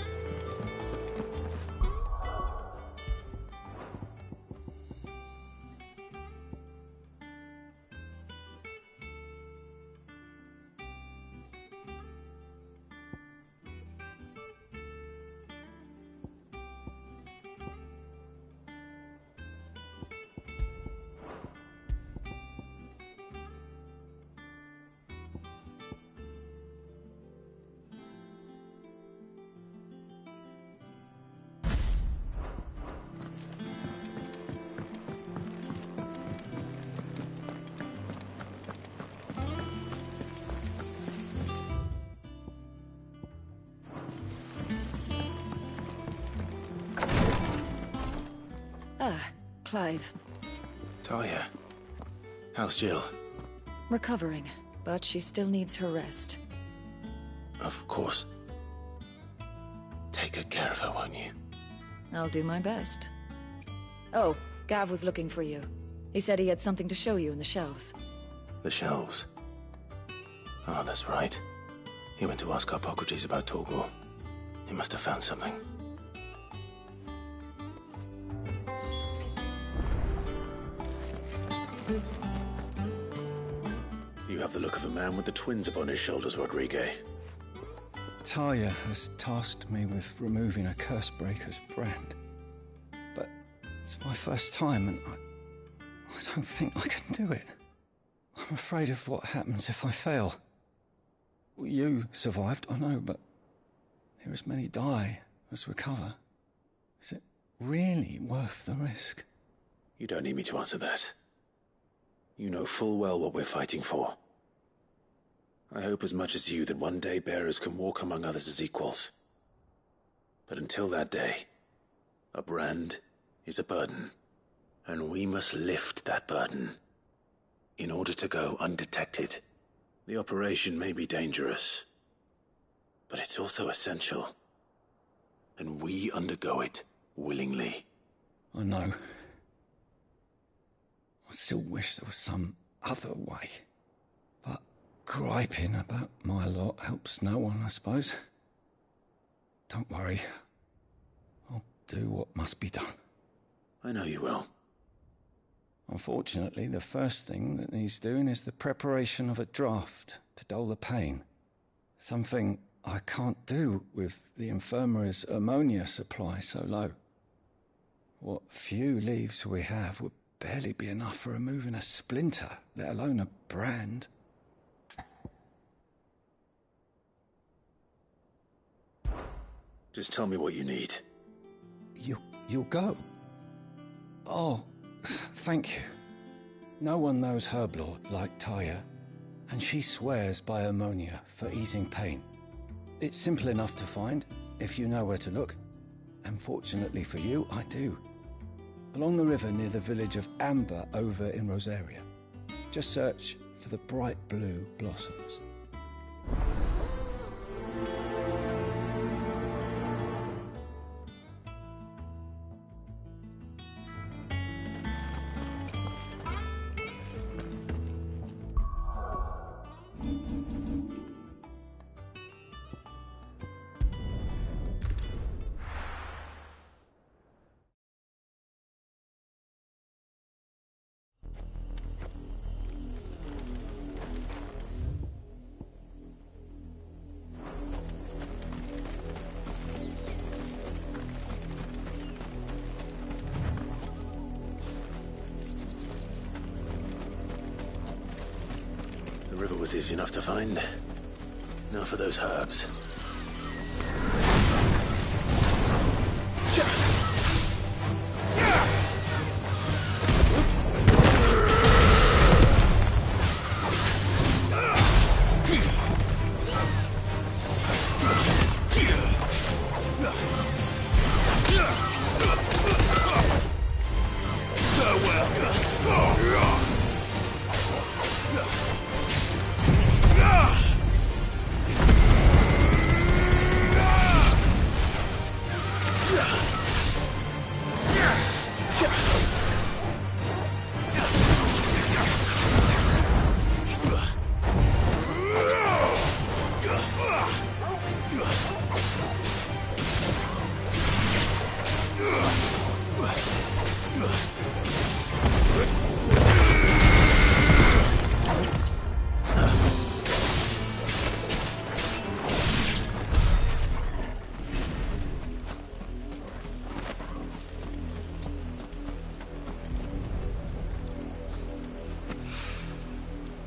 Clive. Talia. How's Jill? Recovering, but she still needs her rest. Of course. Take good care of her, won't you? I'll do my best. Oh, Gav was looking for you. He said he had something to show you in the shelves. The shelves. Oh, that's right. He went to ask Harpocrates about Torgor. He must have found something. You have the look of a man with the twins upon his shoulders, Rodrigue. Talia has tasked me with removing a Cursebreaker's brand. But it's my first time, and I don't think I can do it. I'm afraid of what happens if I fail. You survived, I know, but here as many die as recover. Is it really worth the risk? You don't need me to answer that. You know full well what we're fighting for. I hope as much as you that one day bearers can walk among others as equals. But until that day, a brand is a burden, and we must lift that burden in order to go undetected. The operation may be dangerous, but it's also essential, and we undergo it willingly. I know. I still wish there was some other way. But griping about my lot helps no one, I suppose. Don't worry. I'll do what must be done. I know you will. Unfortunately, the first thing that needs doing is the preparation of a draft to dull the pain. Something I can't do with the infirmary's ammonia supply so low. What few leaves we have would barely be enough for removing a splinter, let alone a brand. Just tell me what you need. You'll go? Oh, thank you. No one knows Herblord like Talia, and she swears by ammonia for easing pain. It's simple enough to find, if you know where to look. And fortunately for you, I do. Along the river near the village of Amber over in Rosaria. Just search for the bright blue blossoms. river was easy enough to find. Now for those herbs.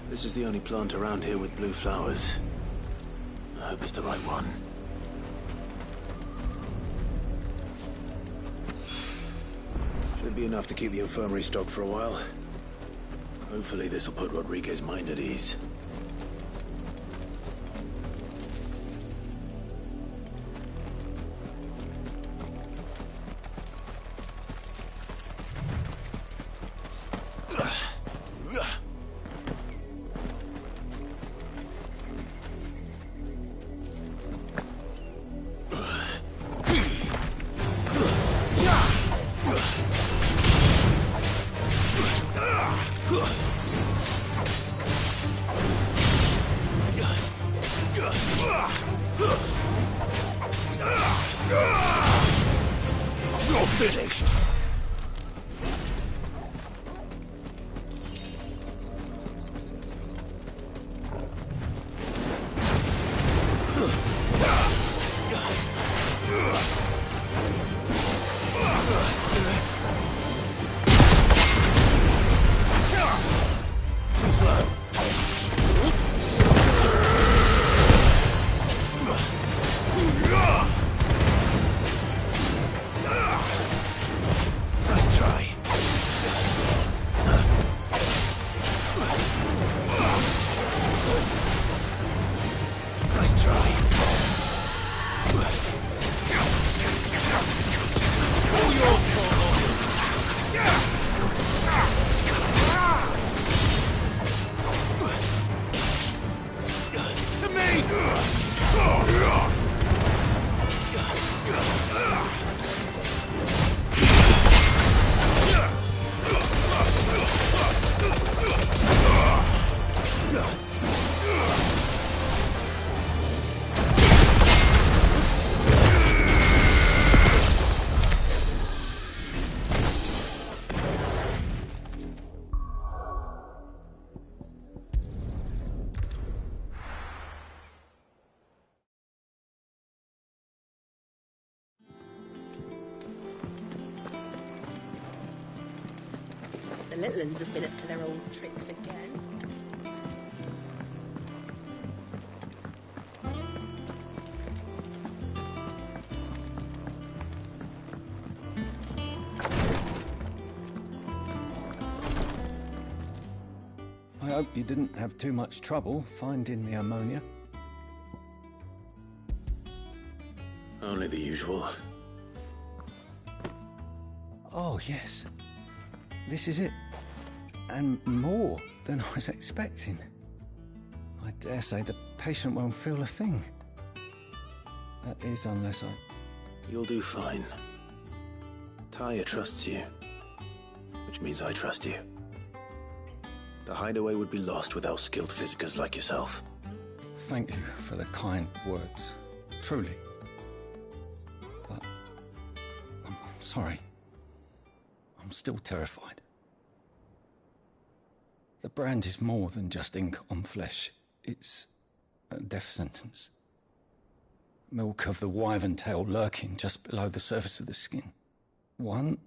This is the only plant around here with blue flowers. I hope it's the right one. Should be enough to keep the infirmary stocked for a while. Hopefully this will put Rodriguez's mind at ease. You're finished! Too slow. Nice try. Nice try. All your fault. To me! The little uns have been up to their old tricks again. I hope you didn't have too much trouble finding the ammonia. Only the usual. Oh, yes. This is it. And more than I was expecting. I dare say the patient won't feel a thing. That is, unless I... You'll do fine. Taya trusts you. Which means I trust you. The hideaway would be lost without skilled physicers like yourself. Thank you for the kind words. Truly. But... I'm sorry. I'm still terrified. The brand is more than just ink on flesh. It's a death sentence. Milk of the wyvern tail lurking just below the surface of the skin. One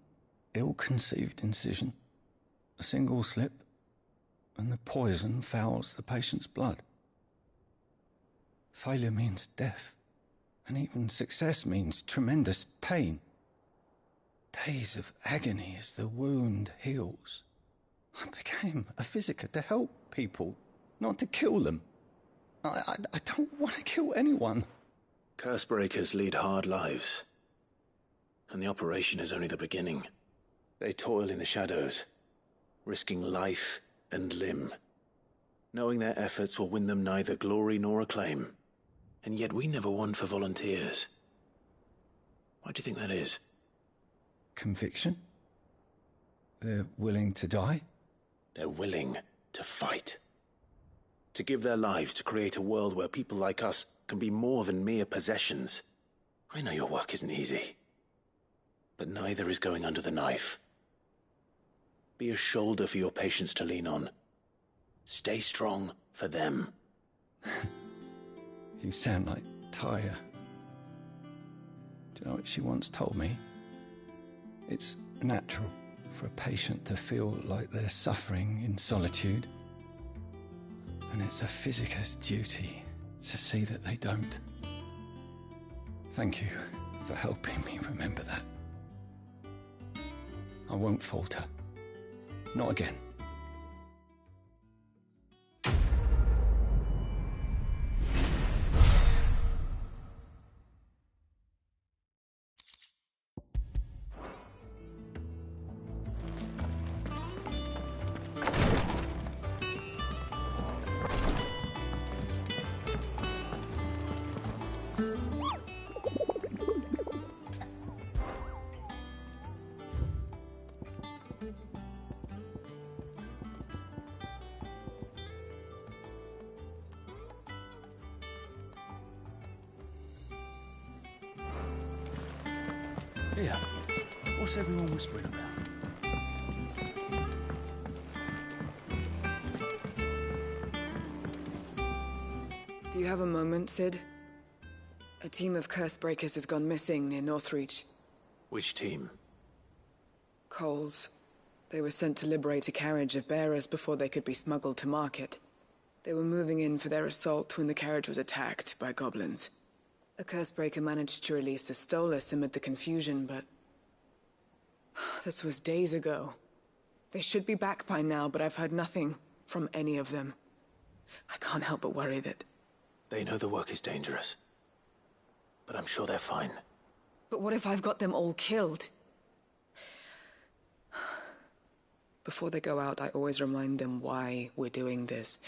ill-conceived incision, a single slip, and the poison fouls the patient's blood. Failure means death, and even success means tremendous pain. Days of agony as the wound heals. I became a physiker to help people, not to kill them. I don't want to kill anyone. Cursebreakers lead hard lives, and the operation is only the beginning. They toil in the shadows, risking life and limb, knowing their efforts will win them neither glory nor acclaim. And yet we never won for volunteers. Why do you think that is? Conviction? They're willing to die? They're willing to fight. To give their lives to create a world where people like us can be more than mere possessions. I know your work isn't easy, but neither is going under the knife. Be a shoulder for your patients to lean on. Stay strong for them. You sound like Tyre. Do you know what she once told me? It's natural for a patient to feel like they're suffering in solitude. And it's a physiker's duty to see that they don't. Thank you for helping me remember that. I won't falter. Not again. Here, what's everyone whispering about? Do you have a moment, Sid? A team of Cursebreakers has gone missing near Northreach. Which team? Coles. They were sent to liberate a carriage of bearers before they could be smuggled to market. They were moving in for their assault when the carriage was attacked by goblins. A Cursebreaker managed to release a Stolas amid the confusion, but... this was days ago. They should be back by now, but I've heard nothing from any of them. I can't help but worry that... They know the work is dangerous, but I'm sure they're fine. But what if I've got them all killed? Before they go out, I always remind them why we're doing this,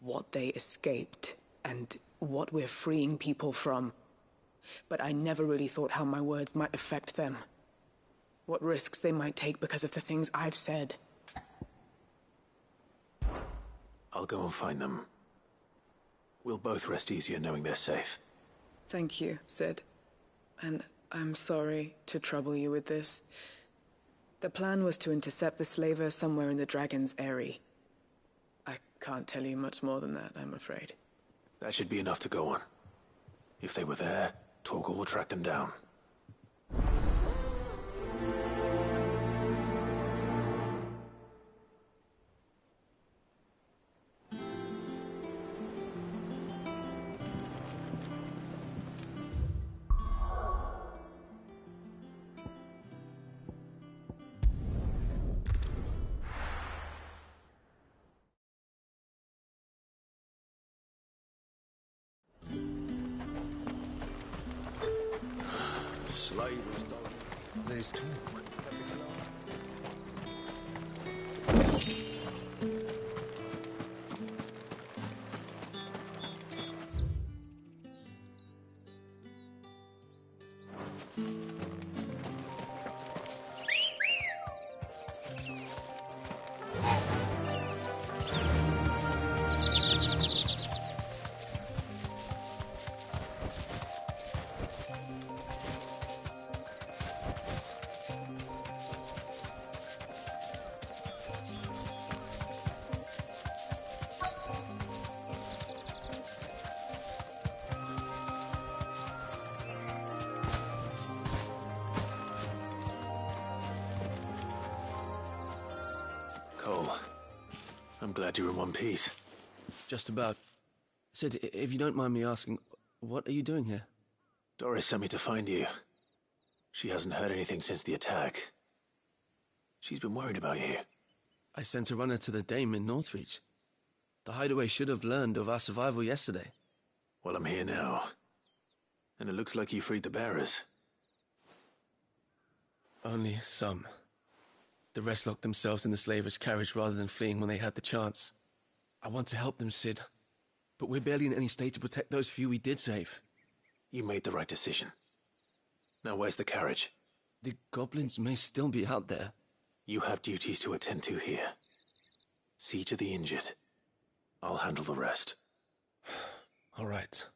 what they escaped, and what we're freeing people from. But I never really thought how my words might affect them. What risks they might take because of the things I've said. I'll go and find them. We'll both rest easier knowing they're safe. Thank you, Sid. And I'm sorry to trouble you with this. The plan was to intercept the slaver somewhere in the Dragon's Eyrie. I can't tell you much more than that, I'm afraid. That should be enough to go on. If they were there, Torgal will track them down. Slavers don't. There's talk. glad you're in one piece. Just about. Sid, if you don't mind me asking, what are you doing here? Doris sent me to find you. She hasn't heard anything since the attack. She's been worried about you. I sent a runner to the Dame in Northreach. The hideaway should have learned of our survival yesterday. Well, I'm here now. And it looks like you freed the bearers. Only some. The rest locked themselves in the slavers' carriage rather than fleeing when they had the chance. I want to help them, Sid. But we're barely in any state to protect those few we did save. You made the right decision. Now where's the carriage? The goblins may still be out there. You have duties to attend to here. See to the injured. I'll handle the rest. All right.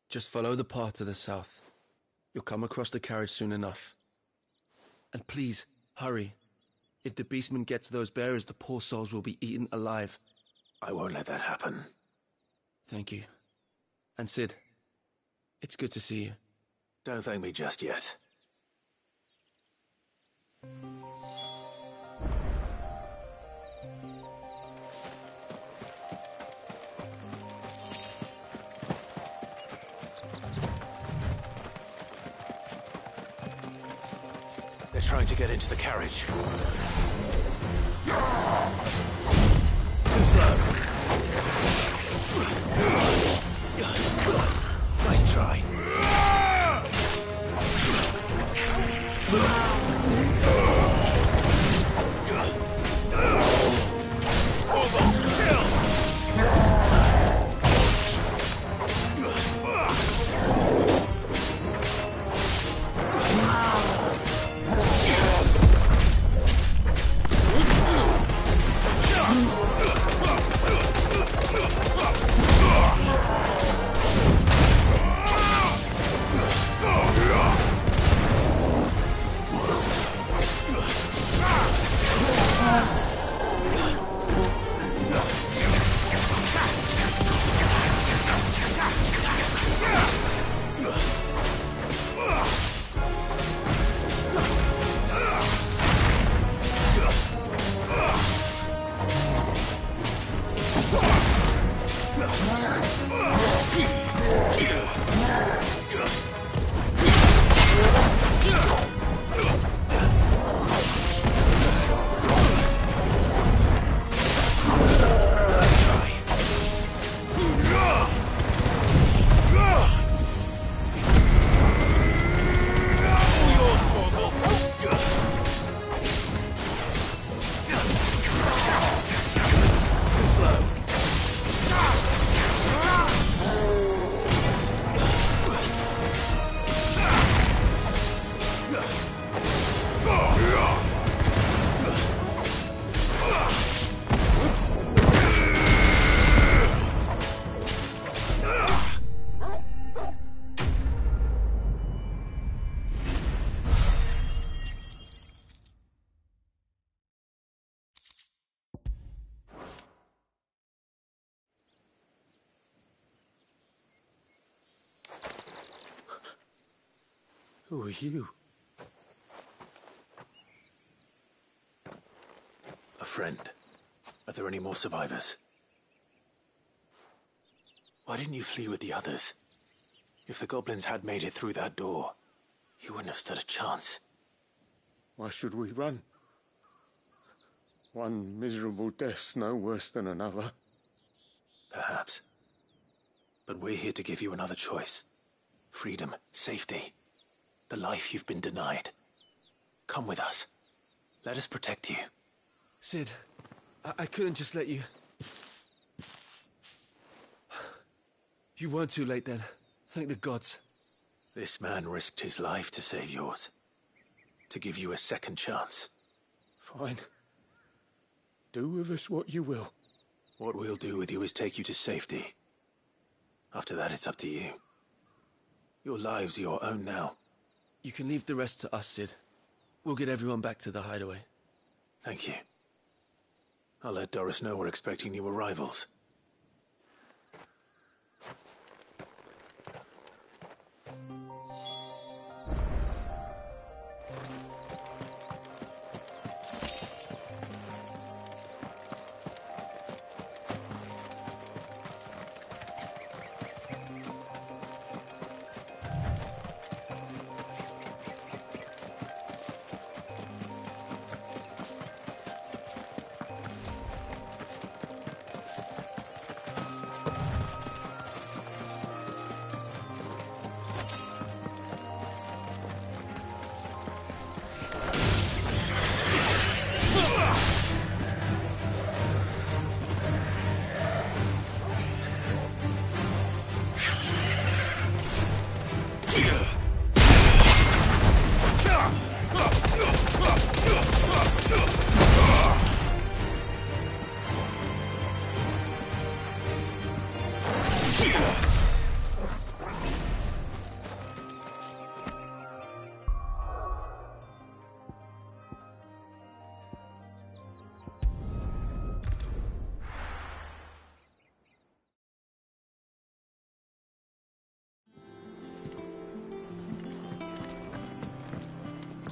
Just follow the path to the south. You'll come across the carriage soon enough. And please, hurry. If the beastmen get to those bearers, the poor souls will be eaten alive. I won't let that happen. Thank you. And Sid, it's good to see you. Don't thank me just yet. They're trying to get into the carriage. Too slow. Nice try. Who are you? A friend. Are there any more survivors? Why didn't you flee with the others? If the goblins had made it through that door, you wouldn't have stood a chance. Why should we run? One miserable death's no worse than another. Perhaps. But we're here to give you another choice. Freedom, safety. The life you've been denied. Come with us. Let us protect you. Sid, I couldn't just let you... You weren't too late then. Thank the gods. This man risked his life to save yours. To give you a second chance. Fine. Do with us what you will. What we'll do with you is take you to safety. After that, it's up to you. Your lives are your own now. You can leave the rest to us, Sid. We'll get everyone back to the hideaway. Thank you. I'll let Doris know we're expecting new arrivals.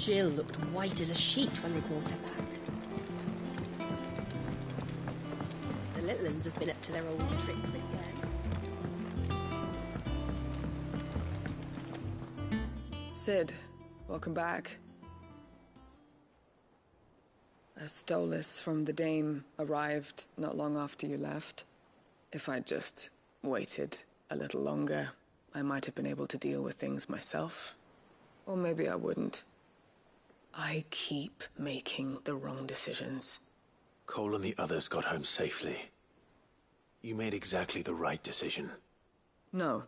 Jill looked white as a sheet when they brought her back. The little uns have been up to their old tricks again. Sid, welcome back. A Stolas from the Dame arrived not long after you left. If I'd just waited a little longer, I might have been able to deal with things myself. Or maybe I wouldn't. I keep making the wrong decisions. Cole and the others got home safely. You made exactly the right decision. No,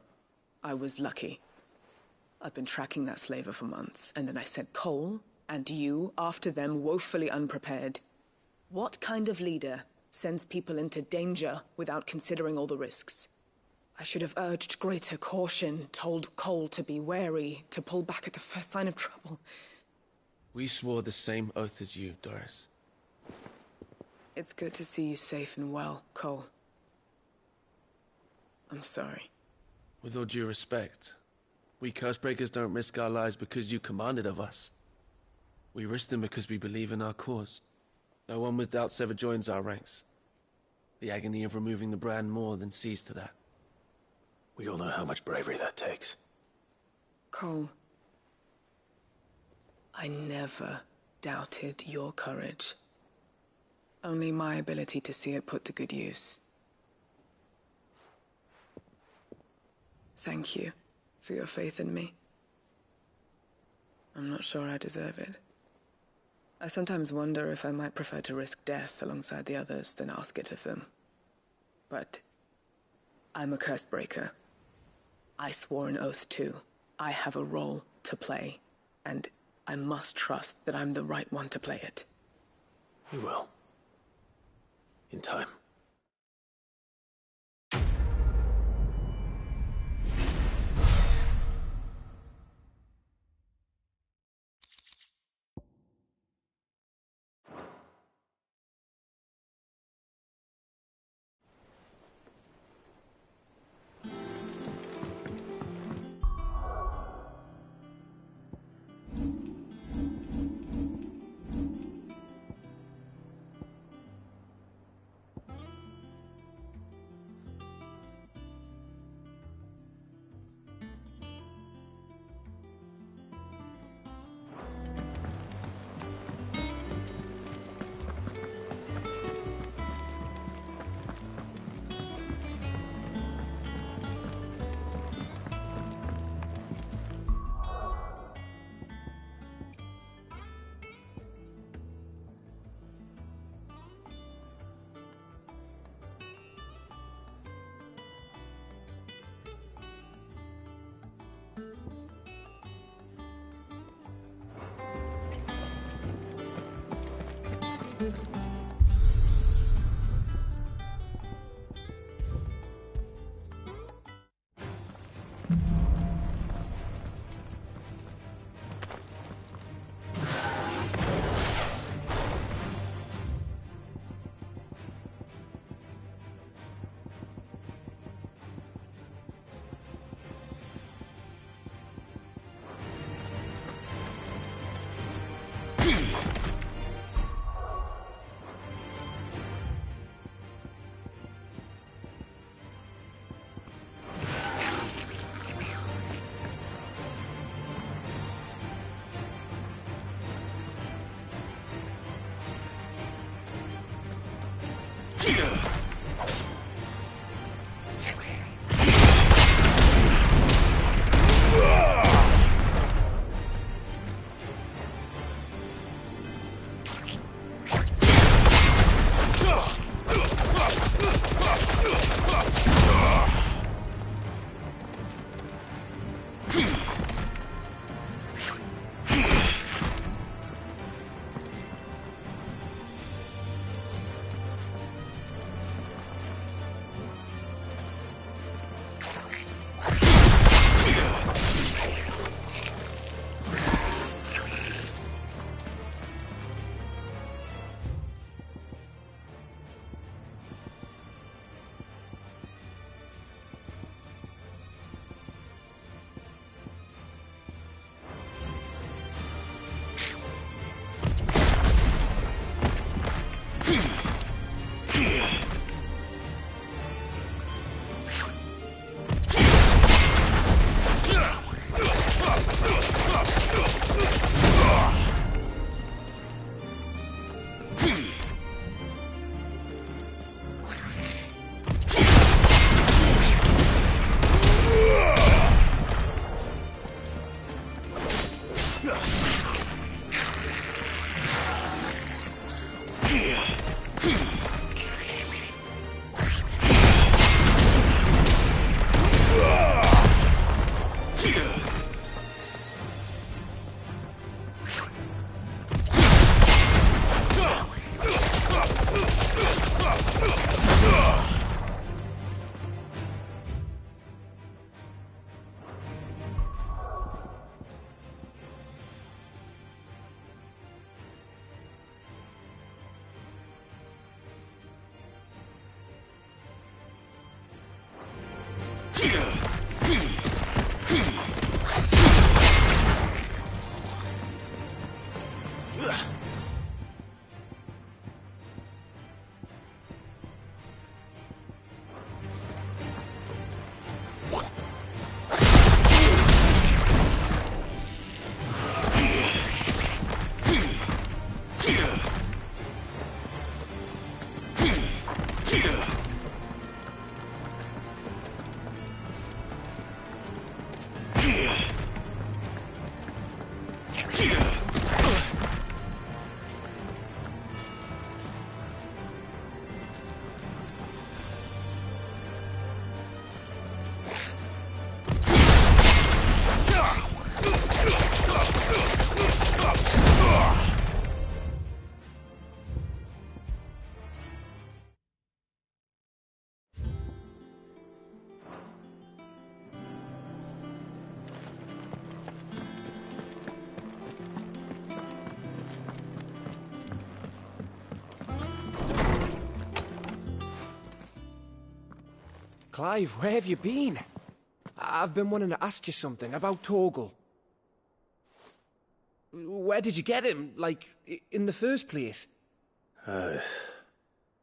I was lucky. I've been tracking that slaver for months, and then I sent Cole and you after them woefully unprepared. What kind of leader sends people into danger without considering all the risks? I should have urged greater caution, told Cole to be wary, to pull back at the first sign of trouble. We swore the same oath as you, Doris. It's good to see you safe and well, Cole. I'm sorry. With all due respect, we Cursebreakers don't risk our lives because you commanded of us. We risk them because we believe in our cause. No one with doubts ever joins our ranks. The agony of removing the brand more than sees to that. We all know how much bravery that takes. Cole, I never doubted your courage. Only my ability to see it put to good use. Thank you for your faith in me. I'm not sure I deserve it. I sometimes wonder if I might prefer to risk death alongside the others than ask it of them. But I'm a Cursebreaker. I swore an oath too. I have a role to play, and I must trust that I'm the right one to play it. You will. In time. Clive, where have you been? I've been wanting to ask you something about Torgal. Where did you get him, like, in the first place?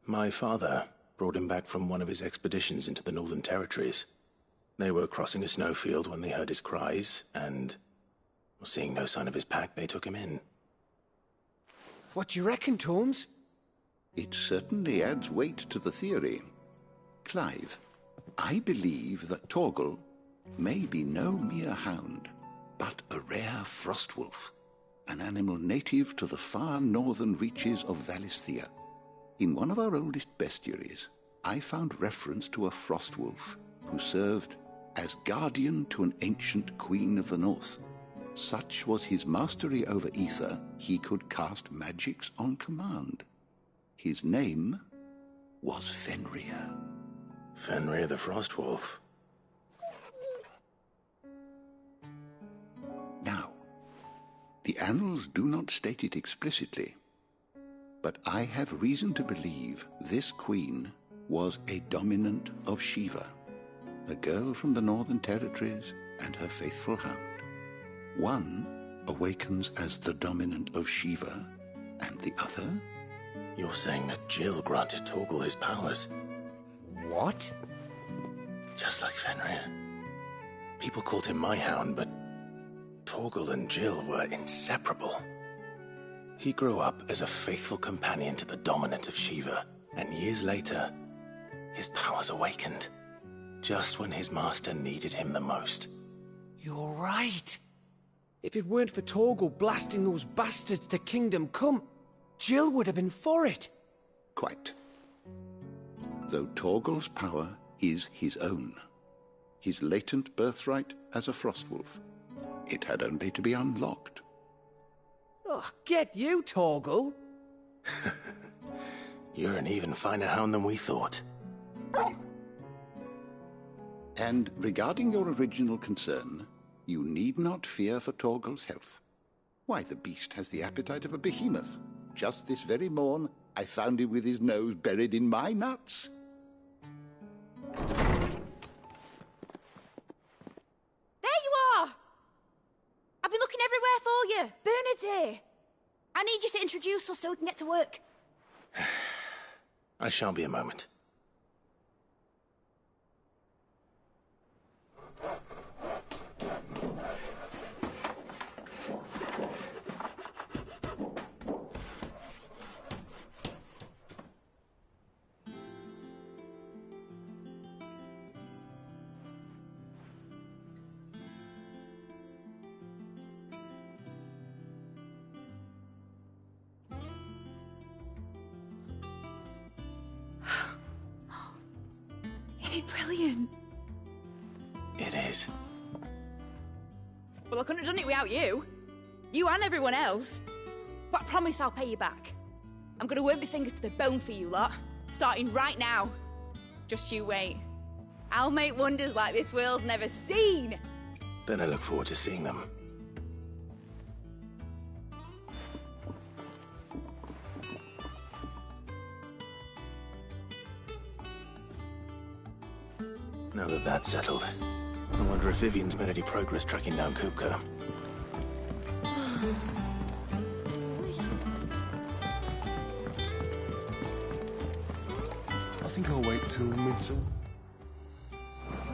My father brought him back from one of his expeditions into the Northern Territories. They were crossing a snowfield when they heard his cries, and seeing no sign of his pack, they took him in. What do you reckon, Tomes? It certainly adds weight to the theory. Clive, I believe that Torgal may be no mere hound, but a rare frostwolf, an animal native to the far northern reaches of Valisthea. In one of our oldest bestiaries, I found reference to a frostwolf who served as guardian to an ancient queen of the north. Such was his mastery over ether, he could cast magics on command. His name was Fenrir. Fenrir the Frostwolf. Now, the annals do not state it explicitly, but I have reason to believe this queen was a dominant of Shiva, a girl from the Northern Territories and her faithful hound. One awakens as the dominant of Shiva, and the other? You're saying that Jill granted Torgal his powers? What? Just like Fenrir. People called him my hound, but Torgal and Jill were inseparable. He grew up as a faithful companion to the dominant of Shiva, and years later, his powers awakened, just when his master needed him the most. You're right. If it weren't for Torgal blasting those bastards to Kingdom Come, Jill would have been for it. Quite. Though Torgal's power is his own, his latent birthright as a Frostwolf, it had only to be unlocked. Oh, get you, Torgal! You're an even finer hound than we thought. And regarding your original concern, you need not fear for Torgal's health. Why, the beast has the appetite of a behemoth. Just this very morn, I found him with his nose buried in my nuts. There you are! I've been looking everywhere for you. Bernard's here. I need you to introduce us so we can get to work. I shan't be a moment. Isn't it brilliant? It is. Well, I couldn't have done it without you. You and everyone else. But I promise I'll pay you back. I'm gonna work my fingers to the bone for you lot. Starting right now. Just you wait. I'll make wonders like this world's never seen. Then I look forward to seeing them. Now that that's settled, I wonder if Vivian's made any progress tracking down Kupka. I think I'll wait till midsummer.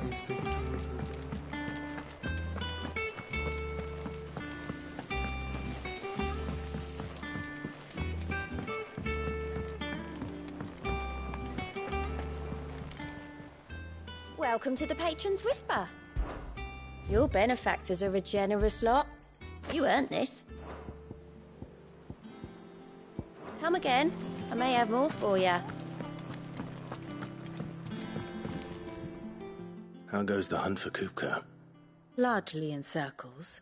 He's taking too much of the time. Welcome to the Patron's Whisper. Your benefactors are a generous lot. You earned this. Come again. I may have more for you. How goes the hunt for Kupka? Largely in circles.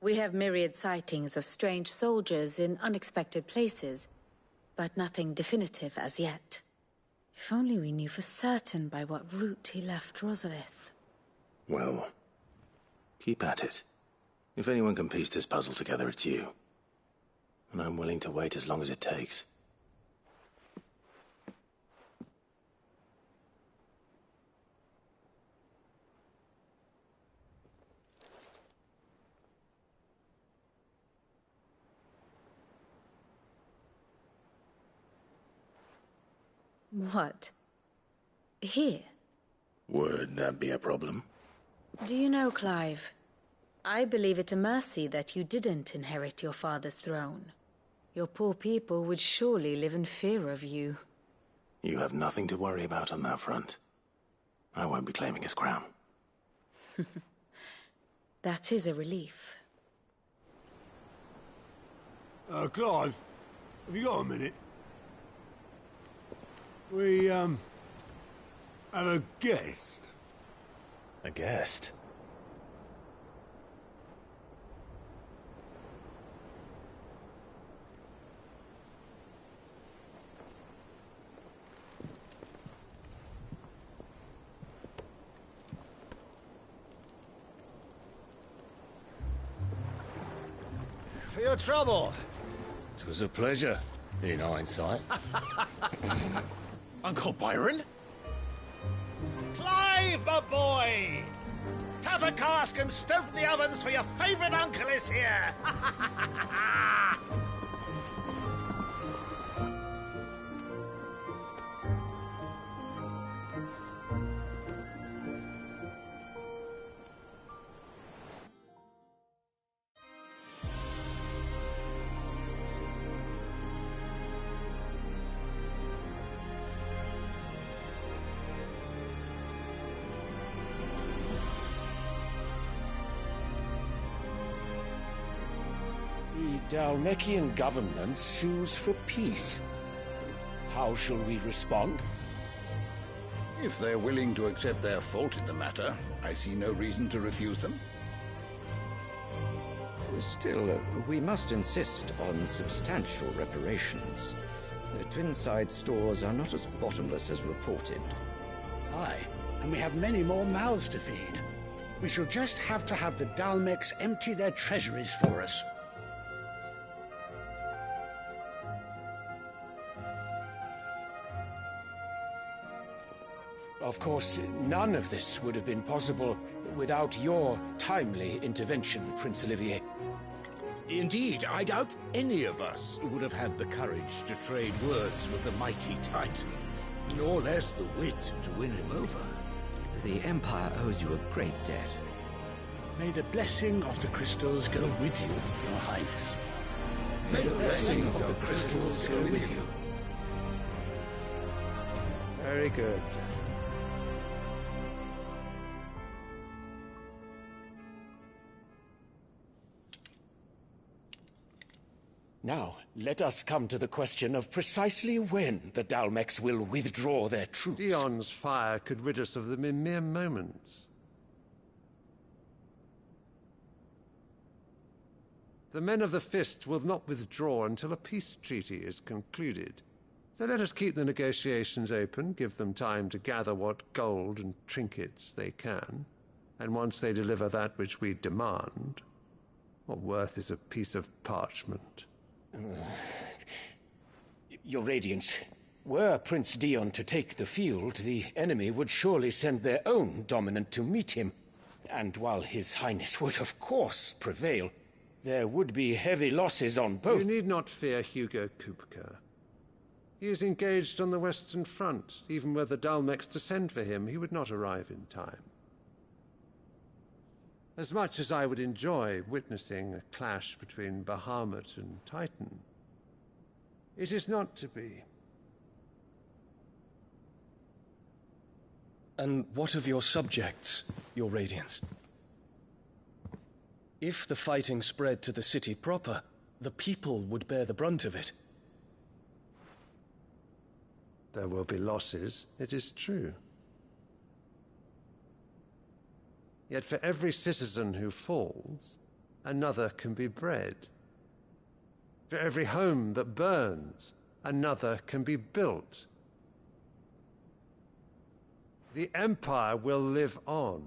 We have myriad sightings of strange soldiers in unexpected places, but nothing definitive as yet. If only we knew for certain by what route he left Rosalith. Well, keep at it. If anyone can piece this puzzle together, it's you. And I'm willing to wait as long as it takes. What? Here? Would that be a problem? Do you know, Clive? I believe it a mercy that you didn't inherit your father's throne. Your poor people would surely live in fear of you. You have nothing to worry about on that front. I won't be claiming his crown. That is a relief. Clive, have you got a minute? We, have a guest. A guest? For your trouble. It was a pleasure, in hindsight. Uncle Byron? Clive, my boy! Tap a cask and stoke the ovens for your favourite uncle is here! The Dalmekian government sues for peace. How shall we respond? If they're willing to accept their fault in the matter, I see no reason to refuse them. Still, we must insist on substantial reparations. The Twinside stores are not as bottomless as reported. Aye, and we have many more mouths to feed. We shall just have to have the Dalmeks empty their treasuries for us. Of course, none of this would have been possible without your timely intervention, Prince Olivier. Indeed, I doubt any of us would have had the courage to trade words with the mighty Titan, nor less the wit to win him over. The Empire owes you a great debt. May the blessing of the crystals go with you, Your Highness. May the blessing of the crystals go with you. Very good. Now, let us come to the question of precisely when the Dalmeks will withdraw their troops. Dion's fire could rid us of them in mere moments. The men of the Fist will not withdraw until a peace treaty is concluded. So let us keep the negotiations open, give them time to gather what gold and trinkets they can, and once they deliver that which we demand, what worth is a piece of parchment? Your Radiance, Were Prince Dion to take the field, the enemy would surely send their own dominant to meet him. And while His Highness would of course prevail, there would be heavy losses on both. You need not fear Hugo Kupka. He is engaged on the Western Front. Even were the Dalmex to send for him, he would not arrive in time. As much as I would enjoy witnessing a clash between Bahamut and Titan, it is not to be. And what of your subjects, Your Radiance? If the fighting spread to the city proper, the people would bear the brunt of it. There will be losses, it is true. Yet for every citizen who falls, another can be bred. For every home that burns, another can be built. The Empire will live on.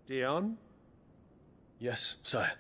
Dion? Yes, sire.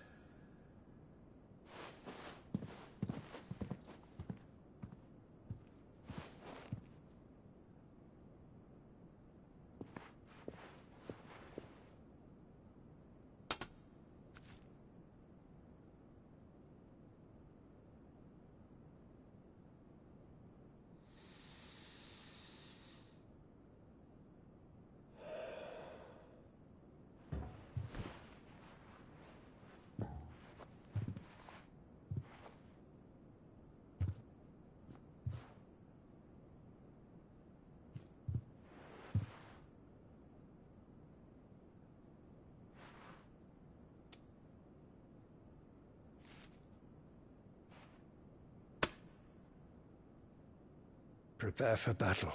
Prepare for battle.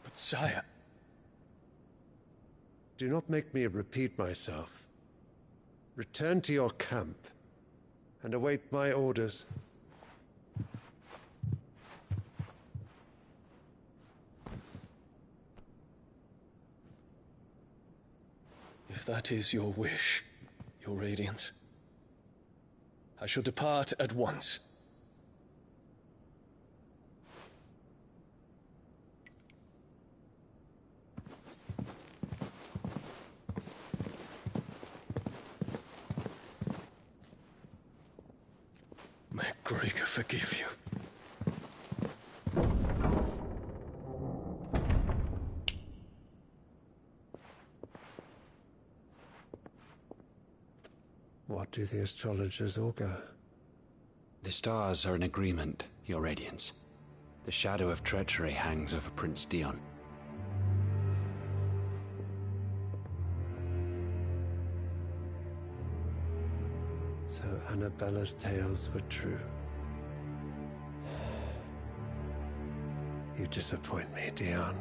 But sire... Do not make me repeat myself. Return to your camp and await my orders. If that is your wish, Your Radiance, I shall depart at once. May Gregor forgive you. What do the astrologers augur? The stars are in agreement, Your Radiance. The shadow of treachery hangs over Prince Dion. So Annabella's tales were true. You disappoint me, Dion.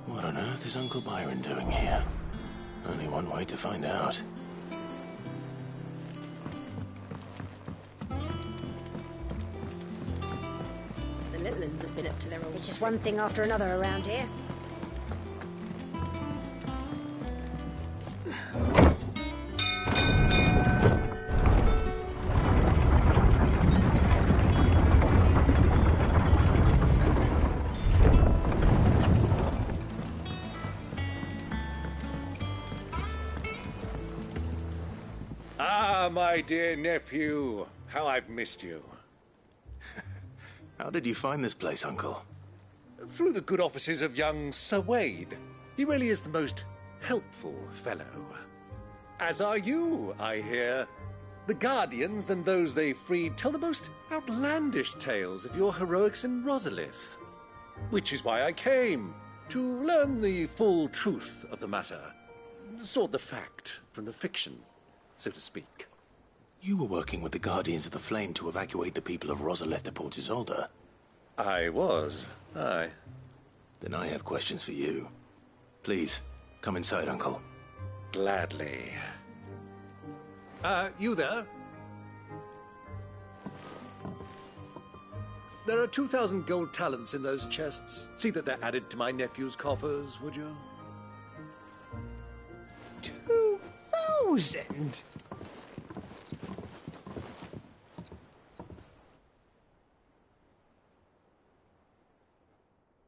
What on earth is Uncle Byron doing here? Only one way to find out. The little ones have been up to their old... It's just one thing after another around here. My dear nephew, how I've missed you. How did you find this place, Uncle? Through the good offices of young Sir Wade. He really is the most helpful fellow. As are you, I hear. The Guardians and those they freed tell the most outlandish tales of your heroics in Rosalith. Which is why I came, to learn the full truth of the matter. Sort the fact from the fiction, so to speak. You were working with the Guardians of the Flame to evacuate the people of Rosalith to Port Isolde. I was, aye. Then I have questions for you. Please, come inside, Uncle. Gladly. You there? There are 2,000 gold talents in those chests. See that they're added to my nephew's coffers, would you? 2,000?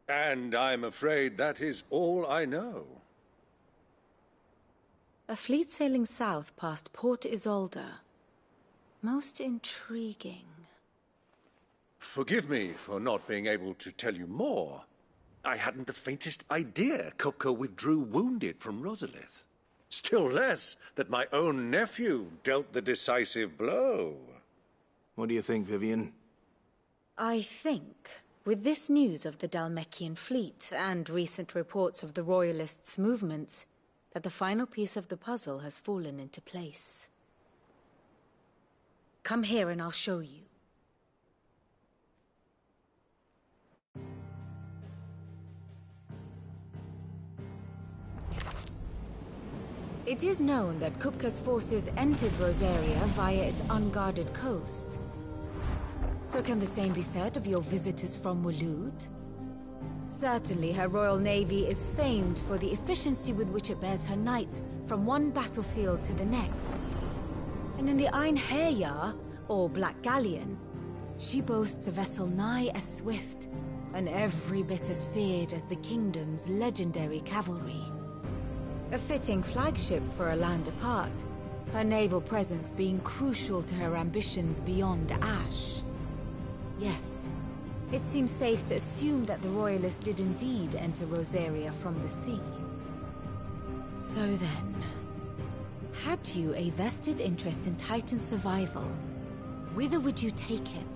And I'm afraid that is all I know. A fleet sailing south past Port Isolde. Most intriguing. Forgive me for not being able to tell you more. I hadn't the faintest idea Kupka withdrew wounded from Rosalith. Still less that my own nephew dealt the decisive blow. What do you think, Vivian? I think, with this news of the Dhalmekian fleet and recent reports of the Royalists' movements, that the final piece of the puzzle has fallen into place. Come here and I'll show you. It is known that Kupka's forces entered Rosaria via its unguarded coast. So can the same be said of your visitors from Waloed? Certainly her royal navy is famed for the efficiency with which it bears her knights from one battlefield to the next. And in the Einherjar, or Black Galleon, she boasts a vessel nigh as swift and every bit as feared as the kingdom's legendary cavalry. A fitting flagship for a land apart, her naval presence being crucial to her ambitions beyond Ash. Yes, it seems safe to assume that the Royalists did indeed enter Rosaria from the sea. So then, had you a vested interest in Titan's survival, whither would you take him?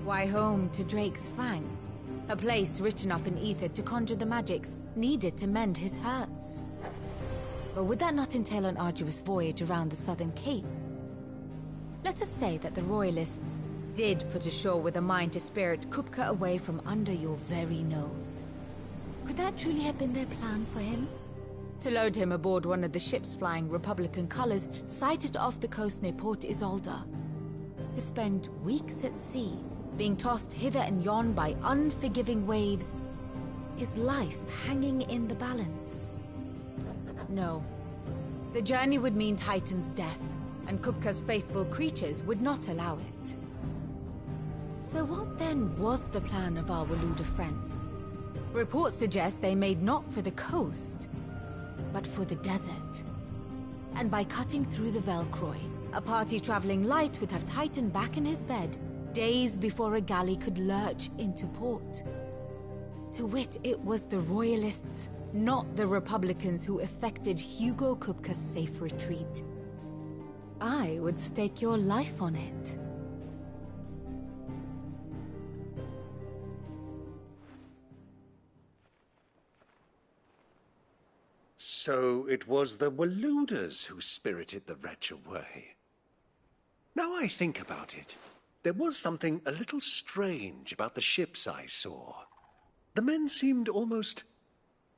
Why, home to Drake's Fang, a place rich enough in ether to conjure the magics needed to mend his hurts. Or would that not entail an arduous voyage around the southern cape? Let us say that the Royalists did put ashore with a mind to spirit Kupka away from under your very nose. Could that truly have been their plan for him? To load him aboard one of the ships flying Republican colors sighted off the coast near Port Isolde. To spend weeks at sea, being tossed hither and yon by unforgiving waves, his life hanging in the balance. No. The journey would mean Titan's death, and Kupka's faithful creatures would not allow it. So what then was the plan of our Waloed friends? Reports suggest they made not for the coast, but for the desert. And by cutting through the Velcroy, a party traveling light would have Titan back in his bed days before a galley could lurch into port. To wit, it was the Royalists, not the Republicans, who effected Hugo Kupka's safe retreat. I would stake your life on it. So it was the Waloeders who spirited the wretch away. Now I think about it, there was something a little strange about the ships I saw. The men seemed almost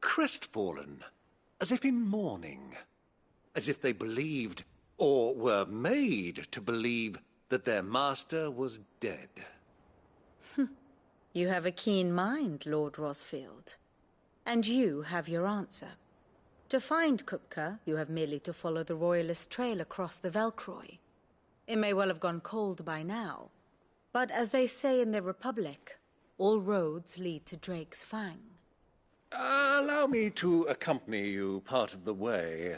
crestfallen, as if in mourning, as if they believed, or were made to believe, that their master was dead. You have a keen mind, Lord Rosfield. And you have your answer. To find Kupka, you have merely to follow the Royalist trail across the Velcroy. It may well have gone cold by now, but as they say in the Republic, all roads lead to Drake's Fang. Allow me to accompany you part of the way.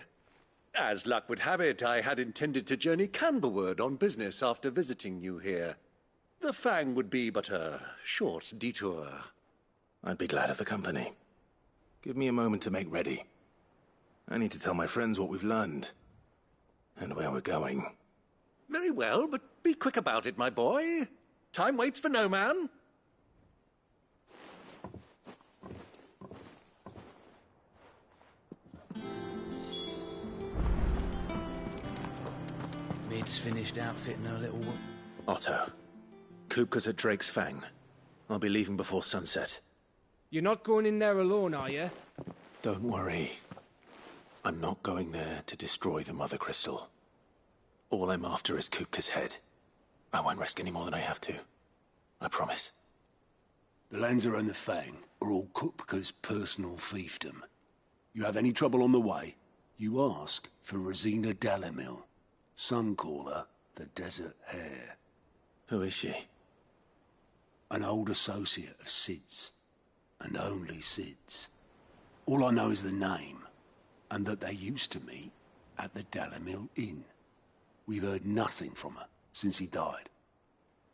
As luck would have it, I had intended to journey Canberward on business after visiting you here. The Fang would be but a short detour. I'd be glad of the company. Give me a moment to make ready. I need to tell my friends what we've learned, and where we're going. Very well, but be quick about it, my boy. Time waits for no man. Mid's finished outfitting her little one. Otto, Kupka's at Drake's Fang. I'll be leaving before sunset. You're not going in there alone, are you? Don't worry. I'm not going there to destroy the Mother Crystal. All I'm after is Kupka's head. I won't risk any more than I have to. I promise. The Lanza and the Fang are all Kupka's personal fiefdom. You have any trouble on the way, you ask for Rosina Dalamil, Suncaller, the Desert Hare. Who is she? An old associate of Sid's, and only Sid's. All I know is the name, and that they used to meet at the Dalamil Inn. We've heard nothing from her since he died.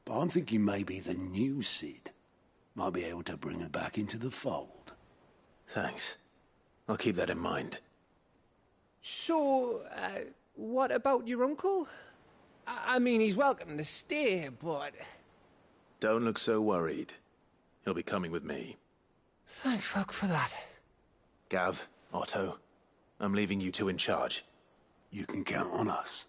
But I'm thinking maybe the new Sid might be able to bring her back into the fold. Thanks. I'll keep that in mind. So, what about your uncle? I mean, he's welcome to stay, but... Don't look so worried. He'll be coming with me. Thank fuck for that. Gav, Otto, I'm leaving you two in charge. You can count on us.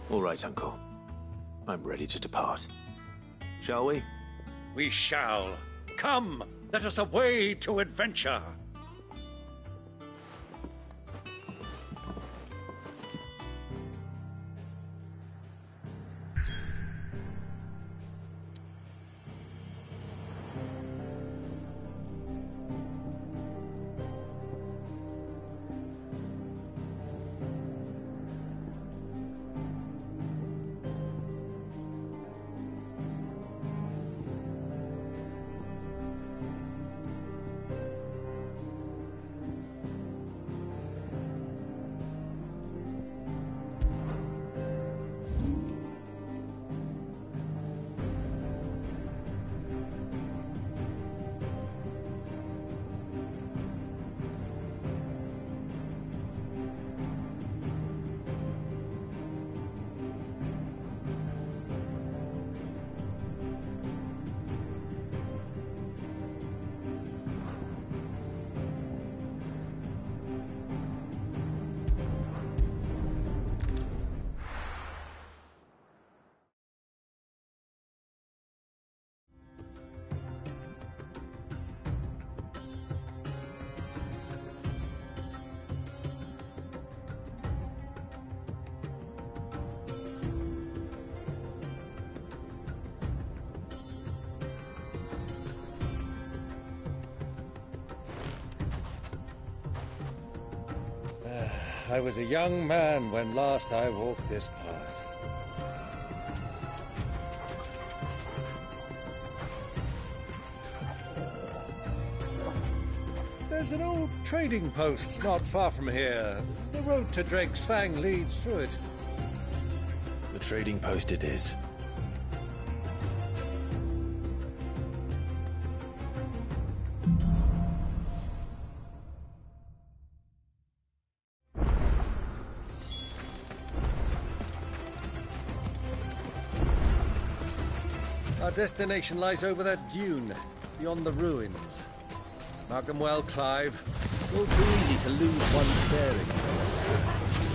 All right, Uncle. I'm ready to depart. Shall we? We shall. Come, let us away to adventure. I was a young man when last I walked this path. There's an old trading post not far from here. The road to Drake's Fang leads through it. The trading post it is. Our destination lies over that dune, beyond the ruins. Mark them well, Clive. All too easy to lose one's bearings on the surface.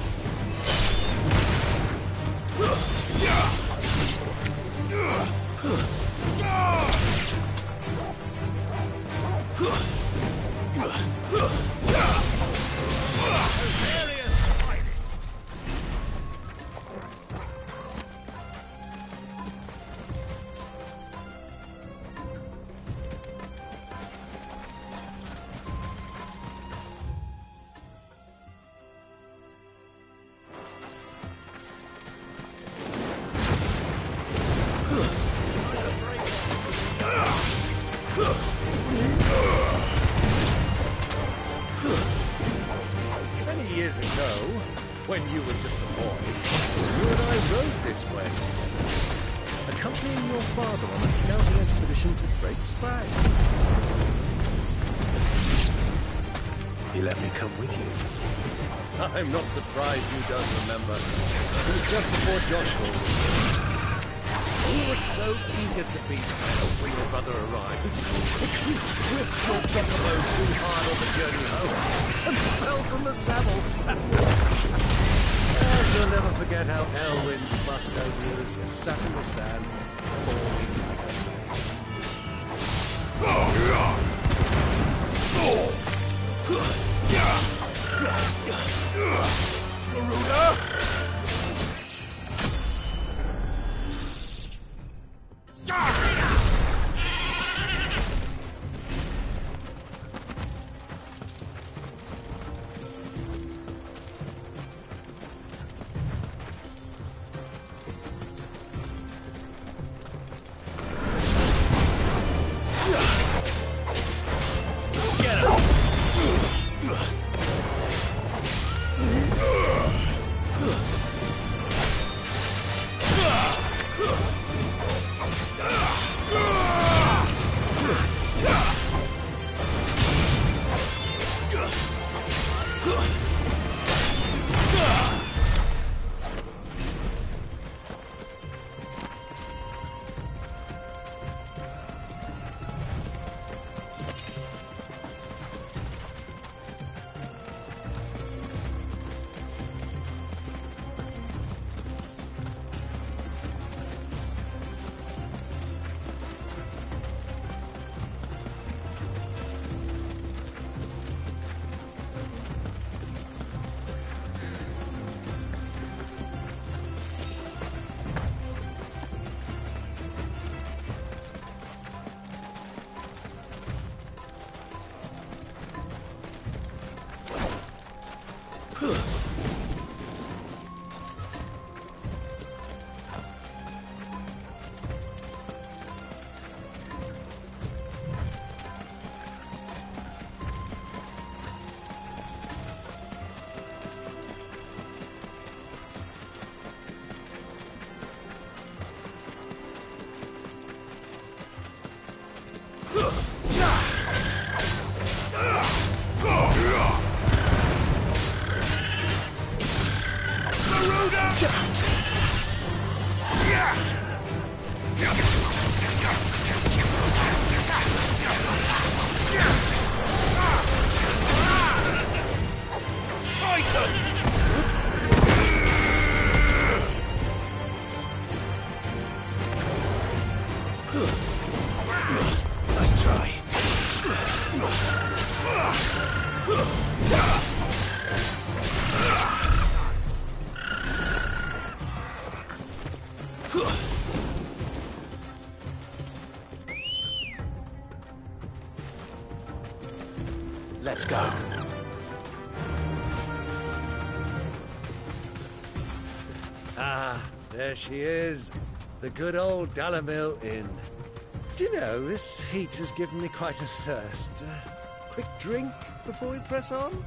Many years ago, when you were just a boy, you and I rode this way together, accompanying your father on a scouting expedition to Drake's Fang. You let me come with you. I'm not surprised you don't remember. It was just before Joshua was here. You were so eager to be there when your brother arrived. You whipped your buffalo too hard on the journey home and fell from the saddle. And you'll never forget how Elwyn fussed over you as you sat in the sand, falling Garuda! Nice try. Let's go. Ah, there she is. The good old Dalamil Inn. Do you know, this heat has given me quite a thirst. Quick drink before we press on?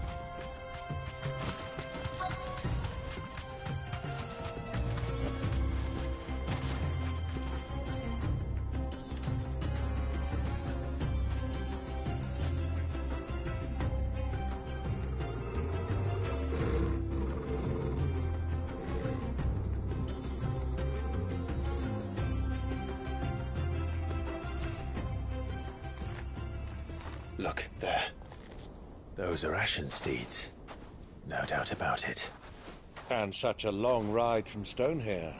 Look, there. Those are Ashen steeds. No doubt about it. And such a long ride from Stonehair.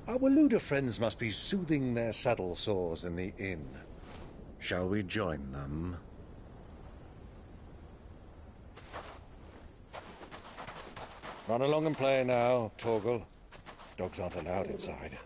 Our Waluda friends must be soothing their saddle sores in the inn. Shall we join them? Run along and play now, Torgal. Dogs aren't allowed inside.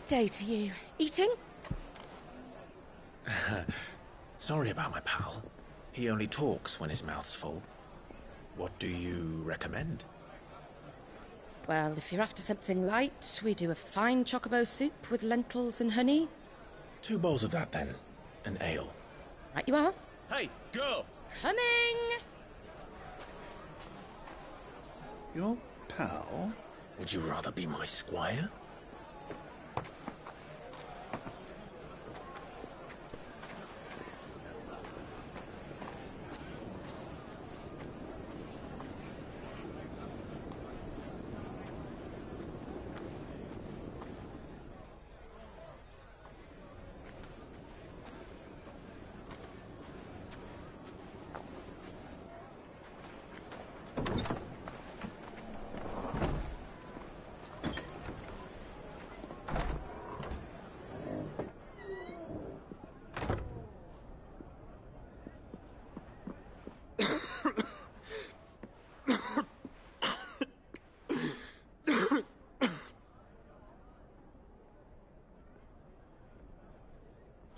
Good day to you. Eating? Sorry about my pal. He only talks when his mouth's full. What do you recommend? Well, if you're after something light, we do a fine chocobo soup with lentils and honey. 2 bowls of that, then. An ale. Right you are. Hey, girl! Coming! Your pal? Would you rather be my squire?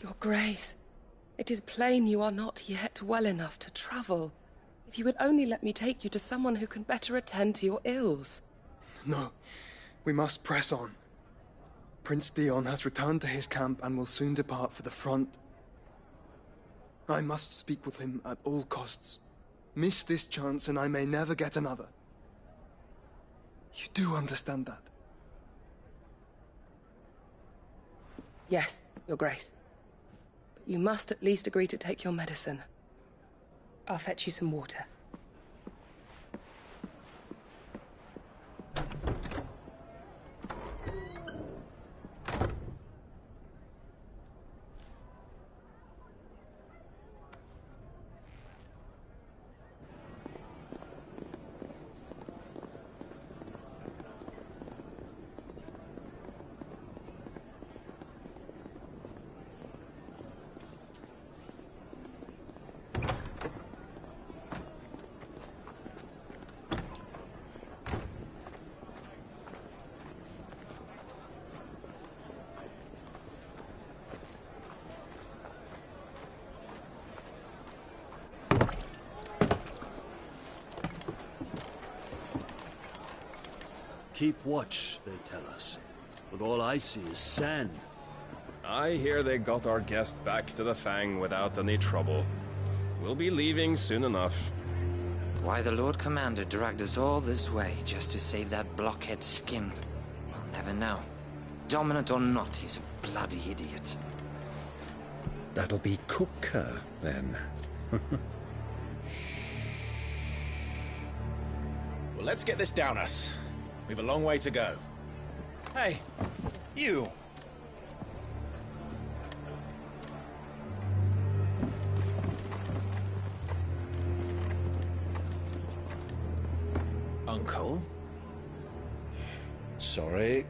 Your Grace, it is plain you are not yet well enough to travel. If you would only let me take you to someone who can better attend to your ills. No, we must press on. Prince Theon has returned to his camp and will soon depart for the front. I must speak with him at all costs. Miss this chance and I may never get another. You do understand that? Yes, Your Grace. But you must at least agree to take your medicine. I'll fetch you some water. Keep watch, they tell us. But all I see is sand. I hear they got our guest back to the Fang without any trouble. We'll be leaving soon enough. Why the Lord Commander dragged us all this way just to save that blockhead skin, we'll never know. Dominant or not, he's a bloody idiot. That'll be Cooker, then. Well, let's get this down us. We've a long way to go. Hey, you! Uncle? Sorry.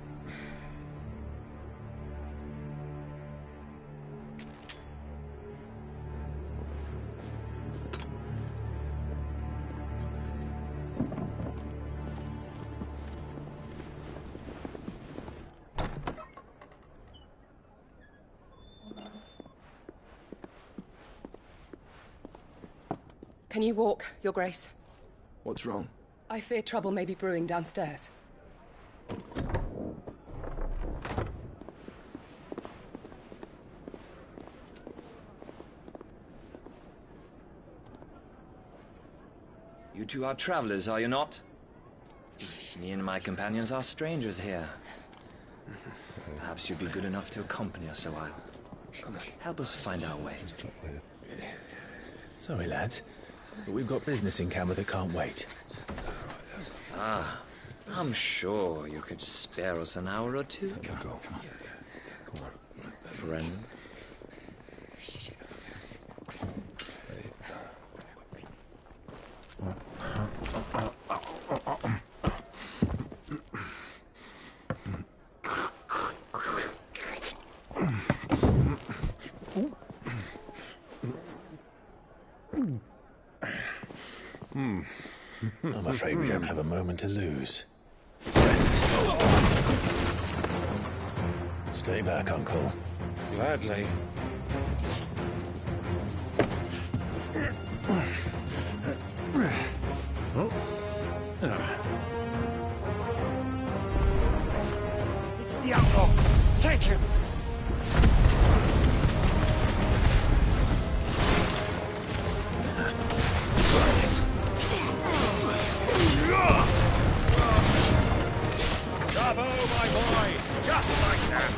Can you walk, Your Grace? What's wrong? I fear trouble may be brewing downstairs. You two are travelers, are you not? Me and my companions are strangers here. Perhaps you'd be good enough to accompany us a while. Help us find our way. Sorry, lads, but we've got business in camera that can't wait. Ah, I'm sure you could spare us an hour or two. Go. Friend. I'm afraid we don't have a moment to lose. Still Stay back, Uncle. Gladly. It's the outlaw! Take him! Bravo, my boy! Just like that!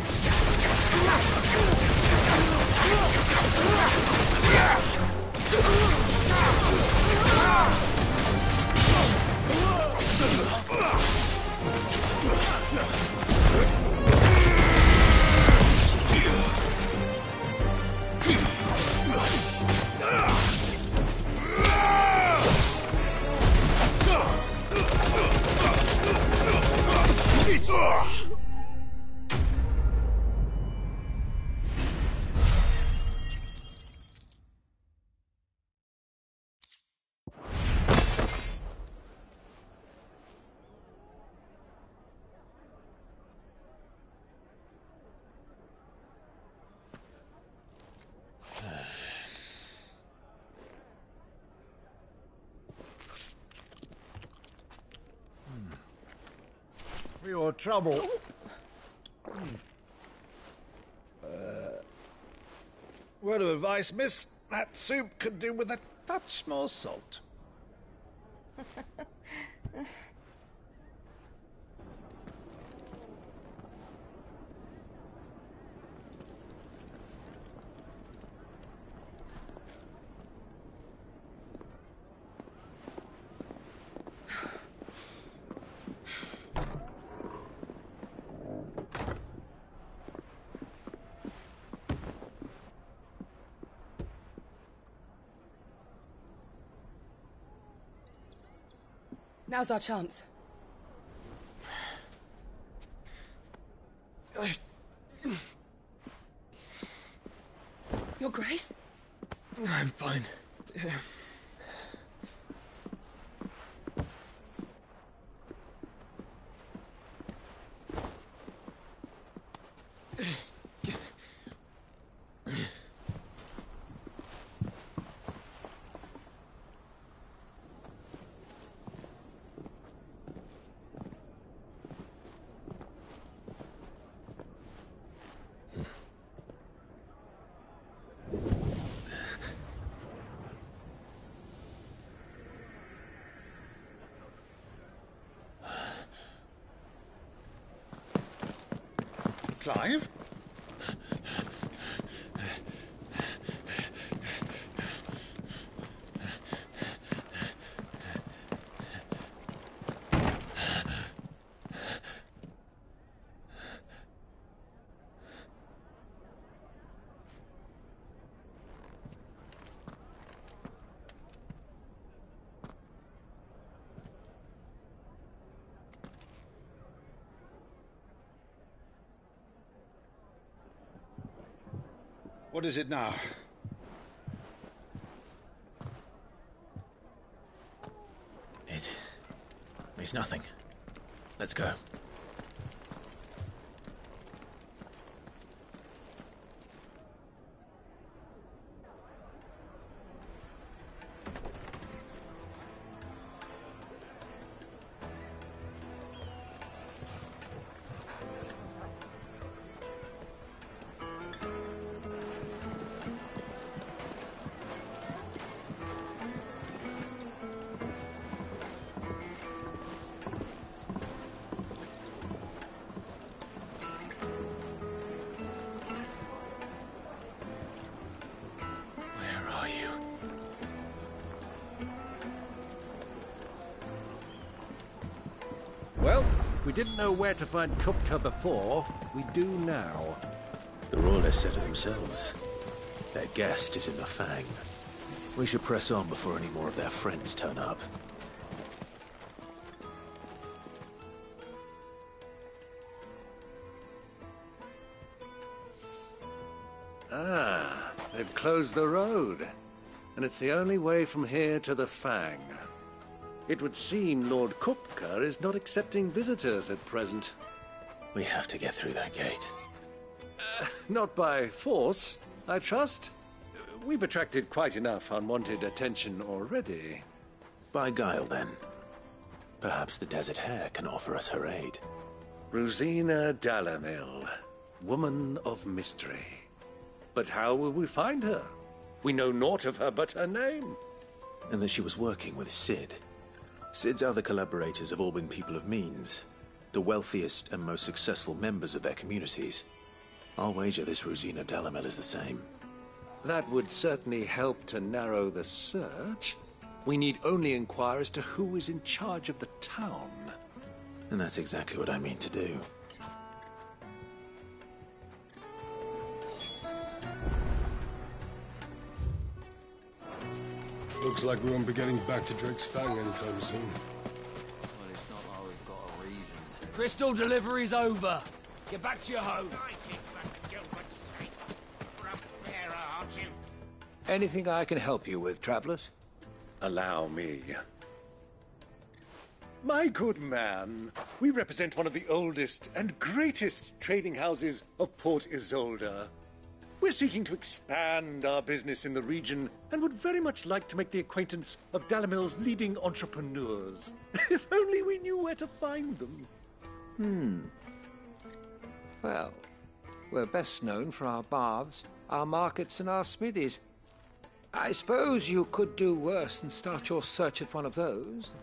For your trouble. Word of advice, miss. That soup could do with a touch more salt. Now's our chance. Your Grace? I'm fine. Clive? What is it now? It's nothing. Let's go. Well, we didn't know where to find Kupka before. We do now. The Royalists said it themselves. Their guest is in the Fang. We should press on before any more of their friends turn up. Ah, they've closed the road. And it's the only way from here to the Fang. It would seem Lord Kupka is not accepting visitors at present. We have to get through that gate. Not by force, I trust. We've attracted quite enough unwanted attention already. By guile, then. Perhaps the Desert Hare can offer us her aid. Rosina Dalamil, woman of mystery. But how will we find her? We know naught of her but her name. And that she was working with Cid. Cid's other collaborators have all been people of means, the wealthiest and most successful members of their communities. I'll wager this Rosina Dalamil is the same. That would certainly help to narrow the search. We need only inquire as to who is in charge of the town. And that's exactly what I mean to do. Looks like we won't be getting back to Drake's Fang anytime soon. Well, it's not like we've got a reason to. Crystal delivery's over. Get back to your home. Anything I can help you with, travelers? Allow me. My good man, we represent one of the oldest and greatest trading houses of Port Isolde. We're seeking to expand our business in the region and would very much like to make the acquaintance of Dalamil's leading entrepreneurs. If only we knew where to find them. Well, we're best known for our baths, our markets, and our smithies. I suppose you could do worse than start your search at one of those.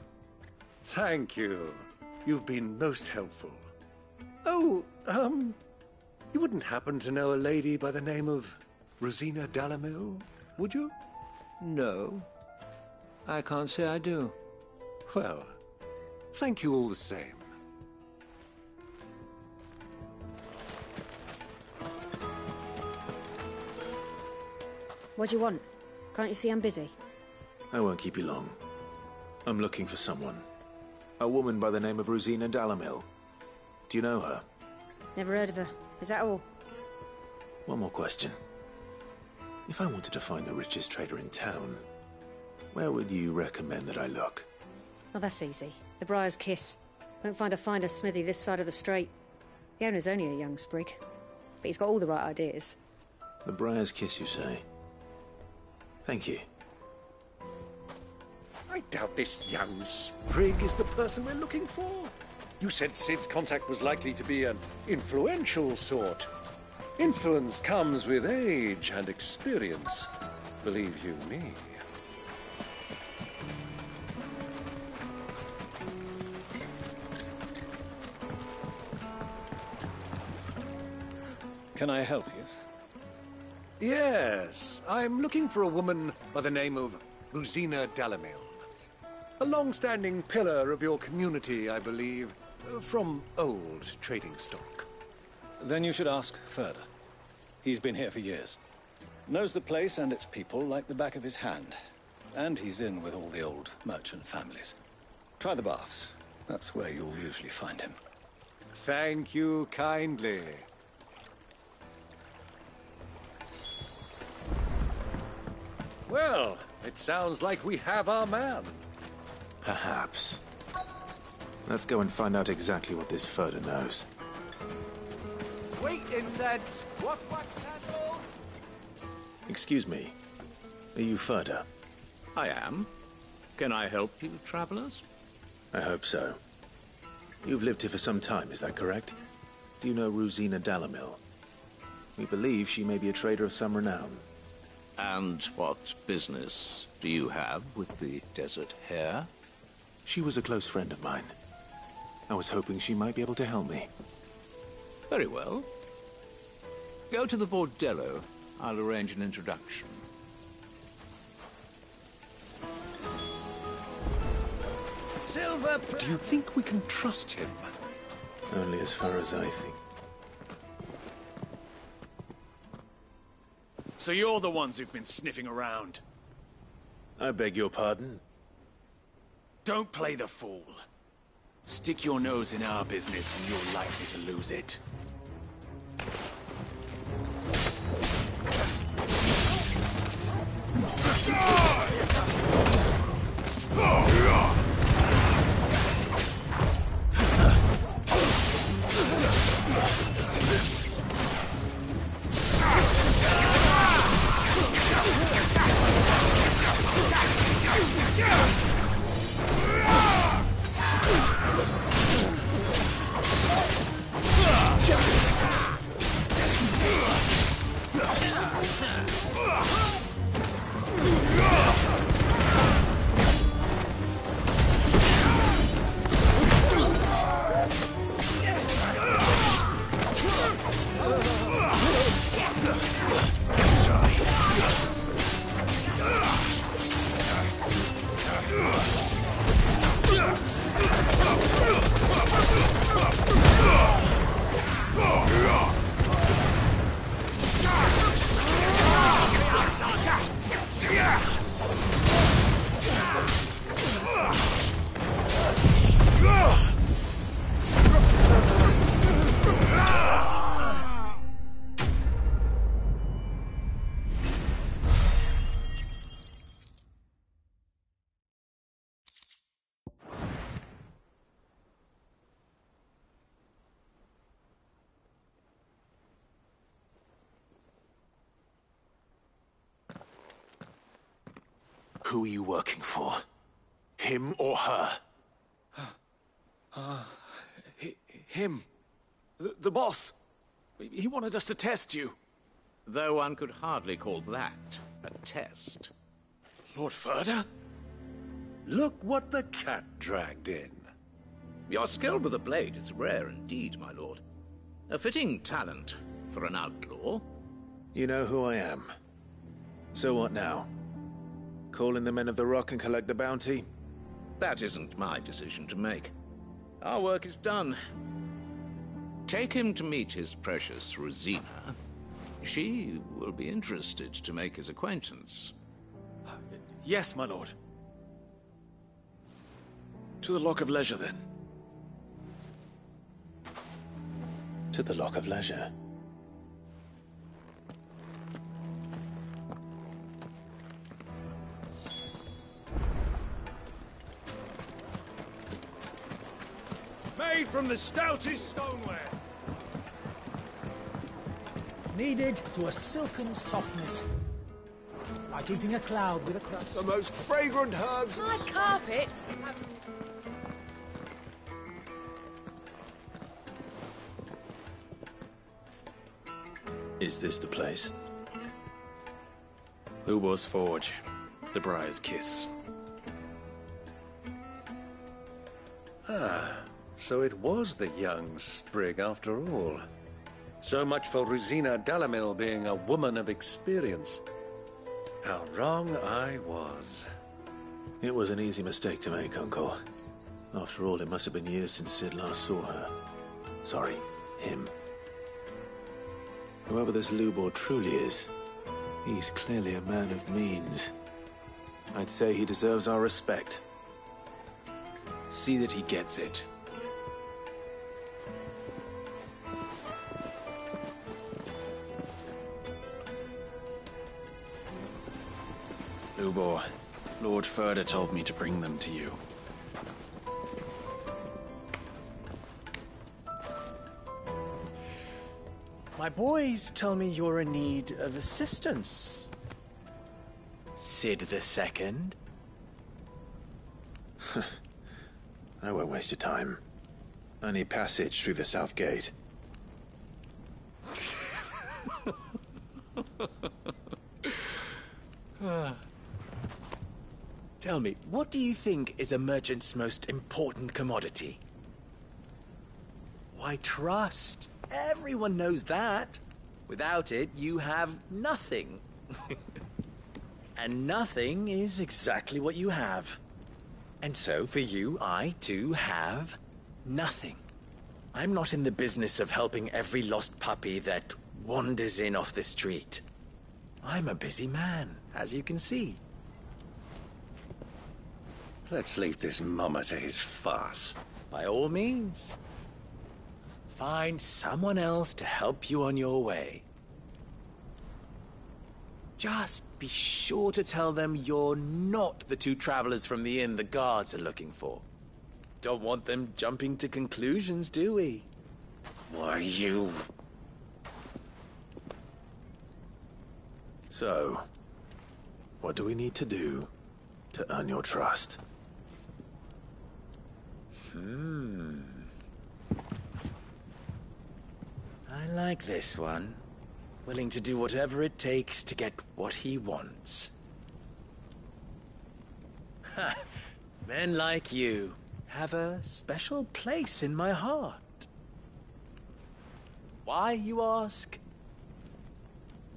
Thank you. You've been most helpful. Oh, you wouldn't happen to know a lady by the name of Rosina Dalamil, would you? No. I can't say I do. Well, thank you all the same. What do you want? Can't you see I'm busy? I won't keep you long. I'm looking for someone. A woman by the name of Rosina Dalamil. Do you know her? Never heard of her. Is that all? One more question. If I wanted to find the richest trader in town, where would you recommend that I look? Oh, that's easy. The Briar's Kiss. Won't find a finer smithy this side of the strait. The owner's only a young sprig, but he's got all the right ideas. The Briar's Kiss, you say? Thank you. I doubt this young sprig is the person we're looking for. You said Cid's contact was likely to be an influential sort. Influence comes with age and experience, believe you me. Can I help you? Yes, I'm looking for a woman by the name of Rosina Dalamil. A long-standing pillar of your community, I believe, from old trading stock. Then you should ask Ferda. He's been here for years. Knows the place and its people like the back of his hand. And he's in with all the old merchant families. Try the baths. That's where you'll usually find him. Thank you kindly. Well, it sounds like we have our man. Perhaps. Let's go and find out exactly what this Ferda knows. Sweet incense. What's candle? Excuse me. Are you Ferda? I am. Can I help you, travelers? I hope so. You've lived here for some time, is that correct? Do you know Rosina Dalamil? We believe she may be a trader of some renown. And what business do you have with the Desert Hare? She was a close friend of mine. I was hoping she might be able to help me. Very well. Go to the bordello. I'll arrange an introduction. Silver... Do you think we can trust him? Only as far as I think. So you're the ones who've been sniffing around? I beg your pardon? Don't play the fool. Stick your nose in our business and you're likely to lose it. Who are you working for? Him or her? Him. The boss. He wanted us to test you. Though one could hardly call that a test. Lord Furder? Look what the cat dragged in. Your skill with the blade is rare indeed, my lord. A fitting talent for an outlaw. You know who I am. So what now? Call in the Men of the Rock and collect the bounty? That isn't my decision to make. Our work is done. Take him to meet his precious Rosina. She will be interested to make his acquaintance. Yes, my lord. To the Lock of Leisure, then. To the Lock of Leisure. Made from the stoutest stoneware. Kneaded to a silken softness. Like eating a cloud with a crust. The most fragrant herbs. My carpets. Is this the place? Lubor's Forge. The Briar's Kiss. Ah, so it was the young sprig after all. So much for Rosina Dalamil being a woman of experience. How wrong I was. It was an easy mistake to make, Uncle. After all, it must have been years since Sid last saw her. Sorry, him. Whoever this Lubor truly is, he's clearly a man of means. I'd say he deserves our respect. See that he gets it. Lubor, Lord Furder told me to bring them to you. My boys tell me you're in need of assistance. Sid the Second. I won't waste your time. I need passage through the south gate. Tell me, what do you think is a merchant's most important commodity? Why, trust. Everyone knows that. Without it, you have nothing. And nothing is exactly what you have. And so, for you, I, too, have nothing. I'm not in the business of helping every lost puppy that wanders in off the street. I'm a busy man, as you can see. Let's leave this mummer to his farce. By all means. Find someone else to help you on your way. Just be sure to tell them you're not the two travelers from the inn the guards are looking for. Don't want them jumping to conclusions, do we? Why, you... So, what do we need to do to earn your trust? I like this one. Willing to do whatever it takes to get what he wants. Ha! Men like you have a special place in my heart. Why, you ask?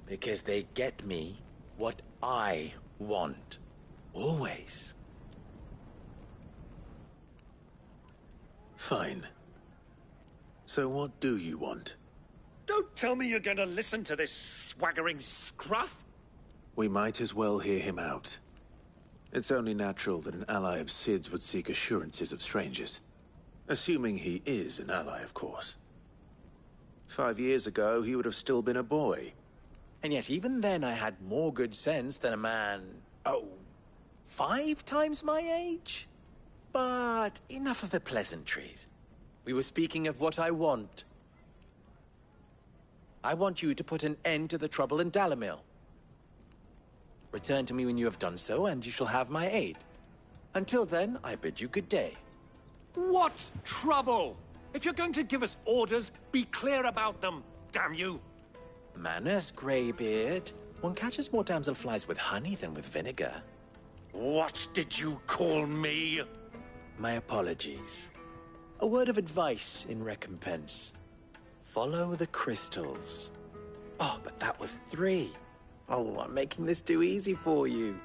Because they get me what I want. Always. Fine. So what do you want? Don't tell me you're going to listen to this swaggering scruff! We might as well hear him out. It's only natural that an ally of Sid's would seek assurances of strangers. Assuming he is an ally, of course. 5 years ago, he would have still been a boy. And yet even then I had more good sense than a man... 5 times my age? But enough of the pleasantries. We were speaking of what I want. I want you to put an end to the trouble in Dalamil. Return to me when you have done so, and you shall have my aid. Until then, I bid you good day. What trouble? If you're going to give us orders, be clear about them, damn you! Manners, Greybeard. One catches more damselflies with honey than with vinegar. What did you call me? My apologies. A word of advice in recompense. Follow the crystals. Oh, but that was 3. Oh, I'm making this too easy for you.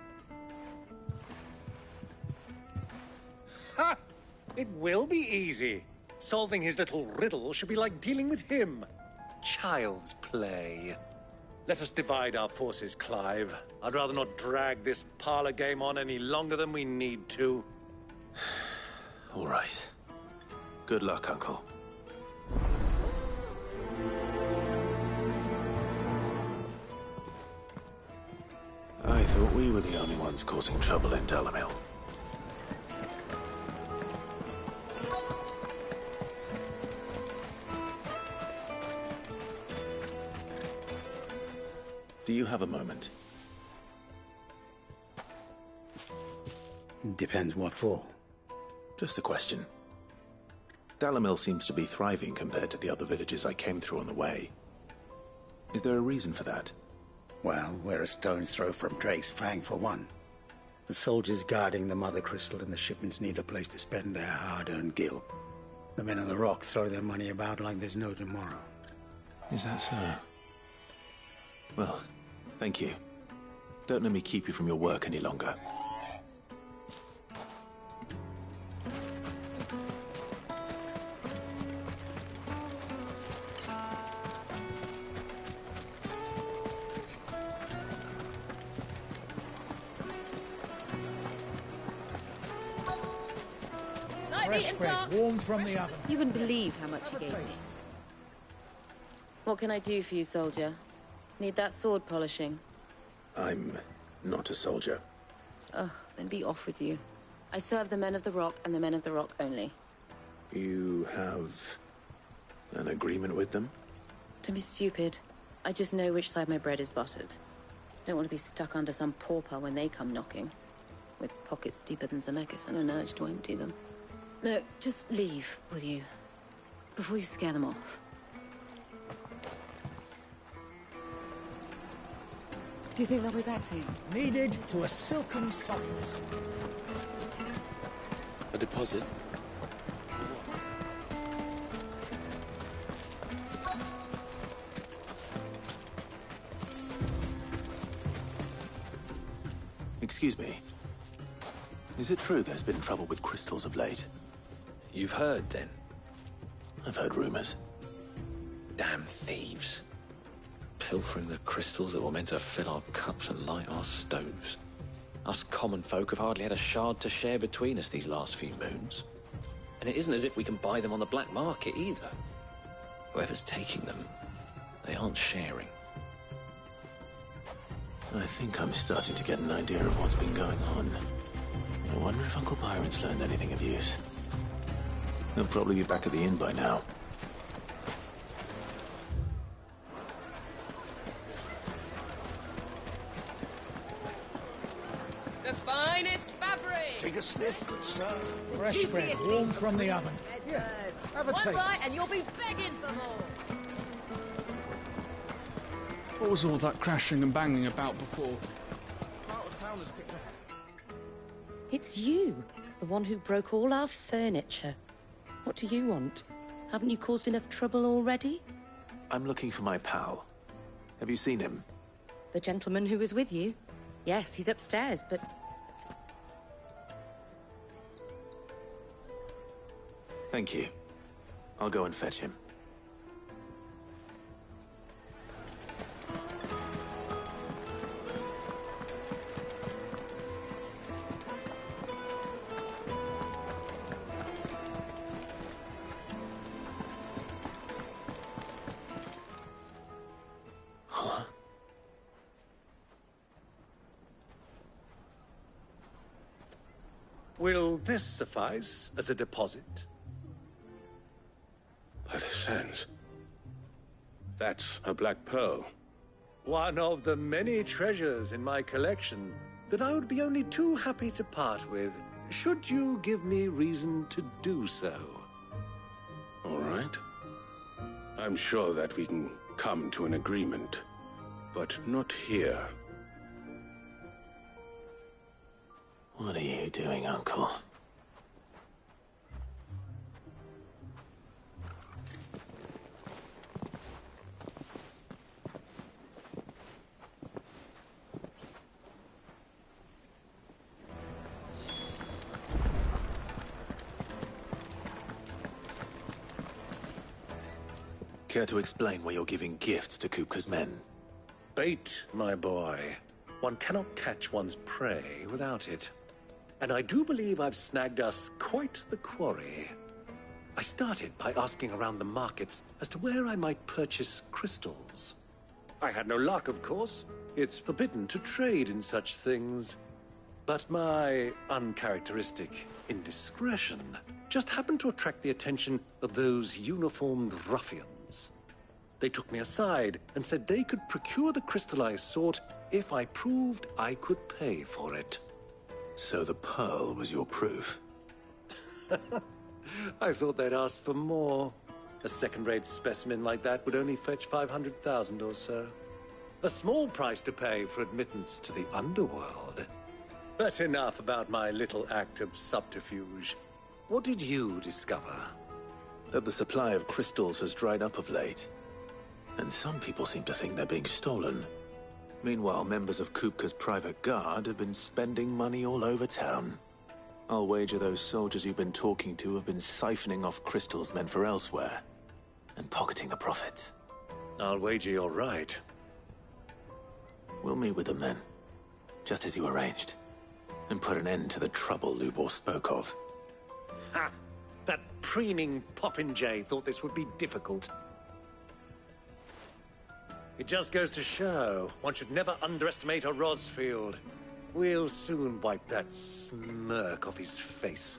Ha! It will be easy. Solving his little riddle should be like dealing with him. Child's play. Let us divide our forces, Clive. I'd rather not drag this parlor game on any longer than we need to. All right. Good luck, Uncle. I thought we were the only ones causing trouble in Dalamil. Do you have a moment? Depends what for. Just a question. Dalamil seems to be thriving compared to the other villages I came through on the way. Is there a reason for that? Well, we're a stone's throw from Drake's Fang, for one. The soldiers guarding the Mother Crystal and the shipments need a place to spend their hard-earned gil. The men of the Rock throw their money about like there's no tomorrow. Is that so? Well, thank you. Don't let me keep you from your work any longer. Fresh bread, warm from the oven. You wouldn't believe how much he gave me. What can I do for you, soldier? Need that sword polishing? I'm not a soldier. Ugh, then be off with you. I serve the men of the Rock and the men of the Rock only. You have an agreement with them? Don't be stupid. I just know which side my bread is buttered. Don't want to be stuck under some pauper when they come knocking. With pockets deeper than Zemeckis and an urge to empty them. No, just leave, will you? Before you scare them off. Do you think they'll be back soon? Kneaded to a silken softness. A deposit? Excuse me. Is it true there's been trouble with crystals of late? You've heard, then? I've heard rumors. Damn thieves. Pilfering the crystals that were meant to fill our cups and light our stoves. Us common folk have hardly had a shard to share between us these last few moons. And it isn't as if we can buy them on the black market either. Whoever's taking them, they aren't sharing. I think I'm starting to get an idea of what's been going on. I wonder if Uncle Byron's learned anything of use. He'll probably be back at the inn by now. The finest fabric! Take a sniff, good sir. Fresh bread, warm from the oven. Here, have a One taste. bite and you'll be begging for more. What was all that crashing and banging about before? It's you, the one who broke all our furniture. What do you want? Haven't you caused enough trouble already? I'm looking for my pal. Have you seen him? The gentleman who was with you? Yes, he's upstairs, but... Thank you. I'll go and fetch him. Huh? Will this suffice as a deposit? By the sands. That's a black pearl. One of the many treasures in my collection that I would be only too happy to part with, should you give me reason to do so. All right. I'm sure that we can come to an agreement, but not here. What are you doing, Uncle? Care to explain why you're giving gifts to Kupka's men? Bait, my boy. One cannot catch one's prey without it. And I do believe I've snagged us quite the quarry. I started by asking around the markets as to where I might purchase crystals. I had no luck, of course. It's forbidden to trade in such things. But my uncharacteristic indiscretion just happened to attract the attention of those uniformed ruffians. They took me aside and said they could procure the crystal I sought if I proved I could pay for it. So the pearl was your proof? I thought they'd asked for more. A second-rate specimen like that would only fetch 500,000 or so. A small price to pay for admittance to the underworld. But enough about my little act of subterfuge. What did you discover? That the supply of crystals has dried up of late. And some people seem to think they're being stolen. Meanwhile, members of Kupka's private guard have been spending money all over town. I'll wager those soldiers you've been talking to have been siphoning off crystals meant for elsewhere, and pocketing the profits. I'll wager you're right. We'll meet with them then, just as you arranged, and put an end to the trouble Lubor spoke of. Ha! That preening popinjay thought this would be difficult. It just goes to show, one should never underestimate a Rosfield. We'll soon wipe that smirk off his face.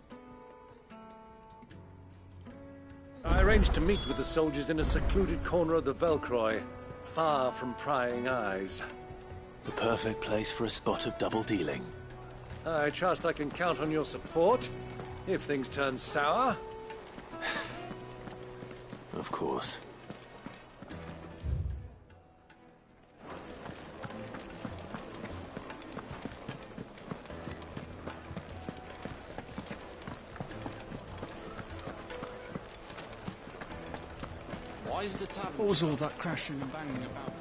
I arranged to meet with the soldiers in a secluded corner of the Velcroy, far from prying eyes. The perfect place for a spot of double dealing. I trust I can count on your support, if things turn sour. Of course. What was all that crashing and banging about?